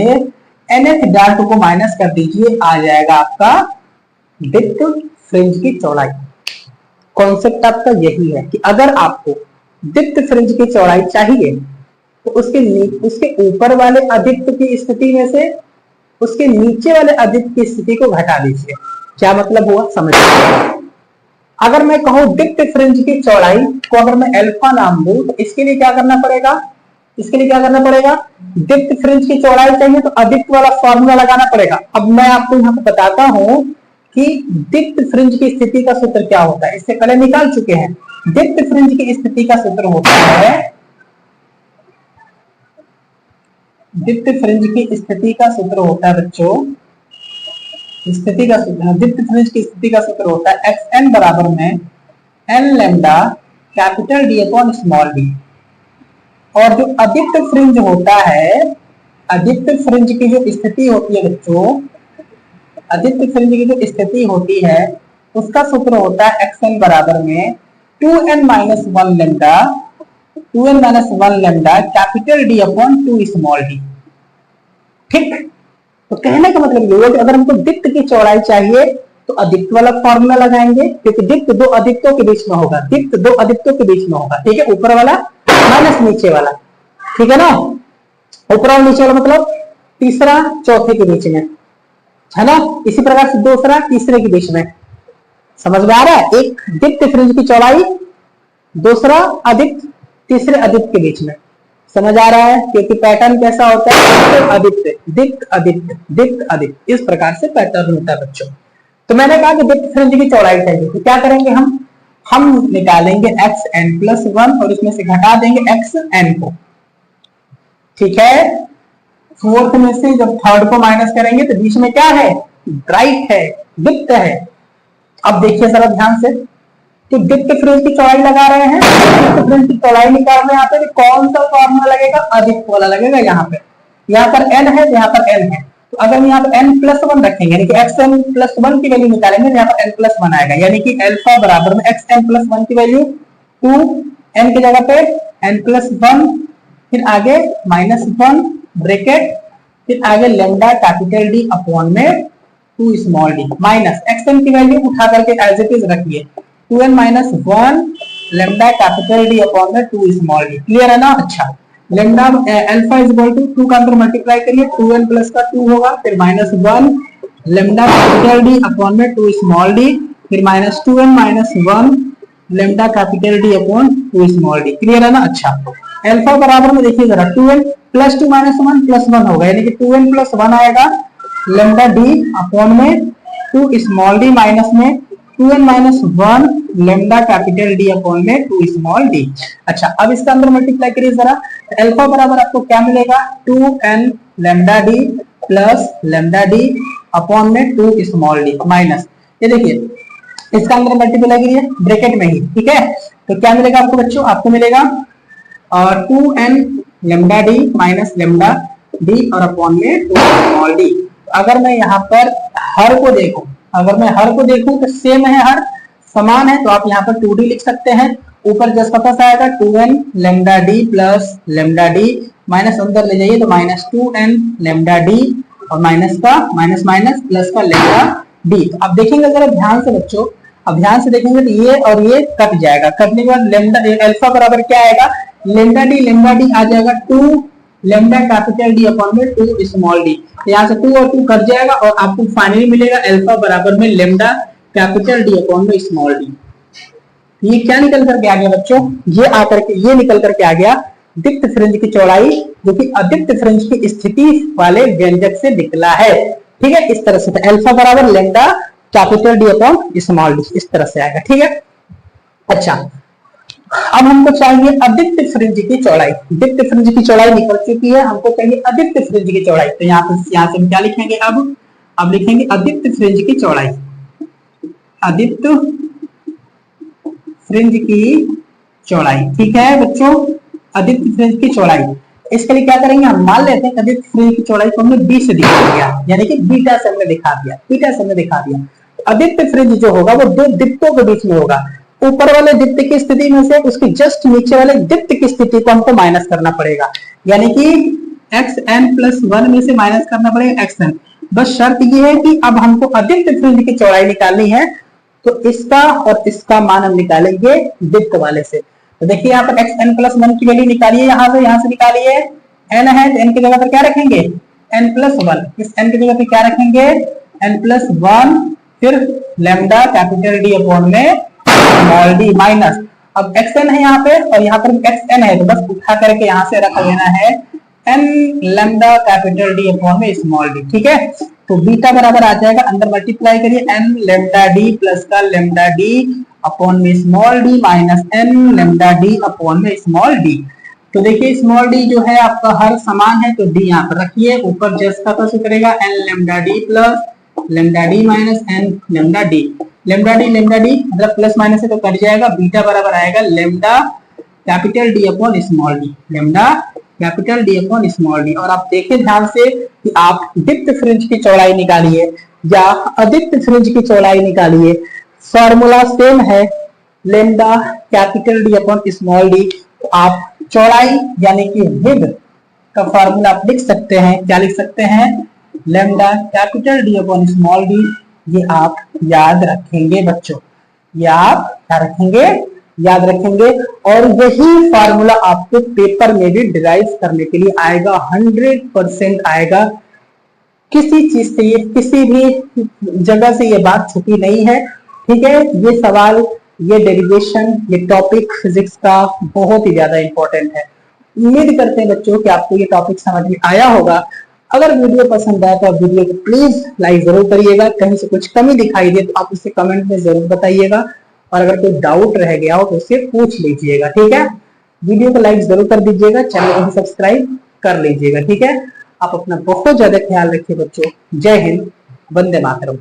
nth डार्क को माइनस कर दीजिए, आ जाएगा आपका दीप्त फ्रिंज की चौड़ाई। कॉन्सेप्ट आपका यही है कि अगर आपको दीप्त फ्रिंज की चौड़ाई चाहिए तो उसके ऊपर वाले अदीप्त की स्थिति में से उसके नीचे वाले अदीप्त की स्थिति को घटा दीजिए। क्या मतलब हुआ, समझिए। अगर मैं कहूं दीप्त फ्रिंज की चौड़ाई को अगर मैं अल्फा नाम दूं तो इसके लिए क्या करना पड़ेगा, दीप्त फ्रिंज की चौड़ाई चाहिए तो अदीप्त वाला फॉर्मूला लगाना पड़ेगा। अब मैं आपको यहाँ पे बताता हूं कि दीप्त फ्रिंज की स्थिति का सूत्र क्या होता है, इससे पहले निकाल चुके हैं। दीप्त फ्रिंज की स्थिति का सूत्र होता है, दीप्त फ्रिंज की स्थिति का सूत्र होता है बच्चों, दीप्त फ्रिंज की स्थिति का सूत्र होता है xn बराबर में n lambda capital D upon small d। और जो अदीप्त फ्रिंज होता है, अदीप्त फ्रिंज की जो स्थिति होती है बच्चों, अदीप्त फ्रिंज की जो स्थिति होती है उसका सूत्र होता है xn बराबर में 2n-1 lambda capital D upon 2 small d। ठीक, तो कहने का मतलब ये हुआ कि अगर हमको दीप्त की चौड़ाई चाहिए तो अधिक वाला फॉर्मूला लगाएंगे, क्योंकि दीप्त दो अधिकतों के बीच में होगा, दीप्त दो अधिकतों के बीच में होगा, ठीक है, ऊपर वाला माइनस नीचे वाला, ठीक है ना, ऊपर और नीचे वाला मतलब तीसरा चौथे के बीच में, है ना, इसी प्रकार से दूसरा तीसरे के बीच में। समझ में आ रहा है, एक दीप्त फ्रिंज की चौड़ाई, दूसरा अधिक, तीसरे अधिक के बीच में। समझ आ रहा है, क्योंकि पैटर्न कैसा होता है, अधिक दीप्त अधिक दीप्त अधिक, इस प्रकार से पैटर्न होता है बच्चों। तो मैंने कहा कि दीप्त फ्रिंज की चौड़ाई चाहिए, तो क्या करेंगे हम निकालेंगे xn+1 और इसमें से घटा देंगे xn को, ठीक है। फोर्थ में से जब थर्ड को माइनस करेंगे तो बीच में क्या है, ब्राइट है, दीप्त है। अब देखिए जरा ध्यान से, तो दीप्त फ्रिंज की चौड़ाई लगा रहे हैं, दीप्त फ्रिंज की चौड़ाई निकाल रहे हैं, यहाँ पे तो कौन सा फॉर्मूला लगेगा, अधिक वाला लगेगा। यहाँ पर n है तो यहाँ पर n है, तो अगर हम यहाँ पर n+1 रखेंगे, यानी कि xn+1 की वैल्यू निकालेंगे तो यहाँ पर n+1 आएगा, यानी कि अल्फा बराबर में xn+1 की वैल्यू 2, n की जगह पे n+1, फिर आगे -1 ब्रैकेट, फिर आगे लैम्डा कैपिटल D अपॉन में 2 स्मॉल d, माइनस xn की वैल्यू उठा करके एज इट इज रखिए, 2n-1 lambda capital D upon में 2 स्मॉल d। क्लियर है ना। अच्छा, lambda alpha is equal to 2 का अंदर मल्टीप्लाई करिए, 2n प्लस का 2 होगा, फिर -1 लैम्डा कैपिटल D अपॉन में 2 स्मॉल d, फिर -2n-1 lambda capital D upon 2 small d। Clear है ना। अच्छा, अल्फा बराबर में देखिए जरा 2n प्लस 2 माइनस 1 प्लस 1 होगा, यानी कि 2n प्लस 1 आएगा लैम्डा d अपॉन में 2 स्मॉल d माइनस में 2n-1 lambda capital D upon में 2 स्मॉल d। अच्छा, अब इसका अंदर मल्टीप्लाई करिए जरा, अल्फा बराबर आपको क्या मिलेगा, 2n lambda d plus lambda d upon में 2 स्मॉल d माइनस, ये देखिए इसका अंदर मल्टीप्लाई करिए ब्रैकेट में ही, ठीक है। तो क्या मिलेगा आपको बच्चों, आपको मिलेगा 2n lambda d minus lambda d और अपॉन में 2 स्मॉल d। अगर मैं यहाँ पर हर को देखूं, अगर मैं हर को देखूं तो सेम है, हर समान है, तो आप यहाँ पर 2d लिख सकते हैं, ऊपर जस्ट पता सा आएगा 2n lambda d plus lambda d, minus अंदर ले जाइए तो -2n लैम्डा d और माइनस का माइनस माइनस प्लस का लैम्डा d। तो अब देखेंगे जरा ध्यान से बच्चों, अब ध्यान से देखेंगे तो ये और ये कट जाएगा, कटने के बाद लैम्डा अल्फा बराबर क्या आएगा, लैम्डा डी आ जाएगा 2 लैम्डा कैपिटल D अपॉन में 2 स्मॉल d। यहाँ से 2 और 2 कट जाएगा और आपको फाइनली मिलेगा अल्फा बराबर में लैम्डा कैपिटल D अपॉन में स्मॉल d। ये क्या निकल करके आ गया बच्चों, ये आकर के ये निकल करके आ गया दीप्त फ्रिंज की चौड़ाई, जो कि अदीप्त फ्रिंज की स्थिति वाले व्यंजक से निकला है, ठीक है। इस तरह से अल्फा बराबर lambda capital D upon small d, इस तरह से आएगा, ठीक है। अच्छा, अब हमको चाहिए अदीप्त फ्रिंज की चौड़ाई, दीप्त फ्रिंज की चौड़ाई निकल चुकी है, हमको चाहिए अदीप्त फ्रिंज की चौड़ाई। तो यहाँ से हम क्या लिखेंगे, अब लिखेंगे अदीप्त फ्रिंज की चौड़ाई, अदीप्त फ्रिंज की चौड़ाई, ठीक है बच्चों, अदीप्त फ्रिंज की चौड़ाई। इसके लिए क्या करेंगे, हम मान लेते हैं अदीप्त फ्रिंज की चौड़ाई को हमने b से दिखा दिया, यानी कि बीटा से हमने दिखा दिया, बीटा से हमने दिखा दिया। अदीप्त फ्रिंज जो होगा वो दो दीप्तों के बीच में होगा, ऊपर वाले दीप्त की स्थिति में से उसकी जस्ट नीचे वाले दीप्त की स्थिति को हमको माइनस करना पड़ेगा, यानी कि xn+1 में से माइनस करना पड़ेगा xn। बस शर्त ये है कि अब हमको अदीप्त फ्रिंज की चौड़ाई निकालनी है, तो इसका और इसका मान हम निकालेंगे दीप्त वाले से। तो देखिए यहाँ पर xn+1 की वैल्यू निकालिए, यहाँ से निकालिए, n है तो n की जगह पर क्या रखेंगे, n+1, इस n की जगह पर क्या रखेंगे, n+1, फिर लैम्डा कैपिटल D अपॉन में स्मॉल d माइनस, अब xn है यहाँ पे और यहाँ पर xn है, तो बस उठा करके यहाँ से रख लेना है n lambda capital D upon में स्मॉल d, ठीक है। तो बीटा बराबर आ जाएगा, अंदर मल्टीप्लाई करिए n लैम्डा d प्लस का लैम्डा d अपॉन में small d minus n lambda d upon में स्मॉल d। तो देखिए स्मॉल d जो है आपका हर समान है, तो d यहाँ पर रखिए, ऊपर जस्ट का कैसे करेगा, n lambda d plus lambda d minus n lambda d, lambda d मतलब प्लस माइनस से तो कट जाएगा, बीटा बराबर आएगा lambda capital D upon small d, lambda capital D upon small d। और आप देखिए ध्यान से कि आप दीप्त फ्रिंज की चौड़ाई निकालिए या अदीप्त फ्रिंज की चौड़ाई निकालिए, फॉर्मूला सेम है, lambda capital D upon small d। तो आप चौड़ाई यानी कि विड्थ का फॉर्मूला आप लिख सकते हैं, क्या लिख सकते हैं, lambda capital D upon small d ये आप याद रखेंगे बच्चों, ये आप क्या रखेंगे, याद रखेंगे। और यही फार्मूला आपको पेपर में भी डिराइव करने के लिए आएगा, 100% आएगा। किसी चीज से ये, किसी भी जगह से ये बात छुपी नहीं है, ठीक है। ये सवाल, ये डेरिवेशन, ये टॉपिक फिजिक्स का बहुत ही ज्यादा इंपॉर्टेंट है। उम्मीद करते हैं बच्चों कि आपको ये टॉपिक समझ में आया होगा। अगर वीडियो पसंद आया तो आप वीडियो को प्लीज लाइक जरूर करिएगा। कहीं से कुछ कमी दिखाई दे तो आप उसे कमेंट में जरूर बताइएगा, और अगर कोई डाउट रह गया हो तो उसे पूछ लीजिएगा, ठीक है। वीडियो को लाइक जरूर कर दीजिएगा, चैनल को भी सब्सक्राइब कर लीजिएगा, ठीक है। आप अपना बहुत ज्यादा ख्याल रखिए बच्चों। जय हिंद, वंदे मातरम।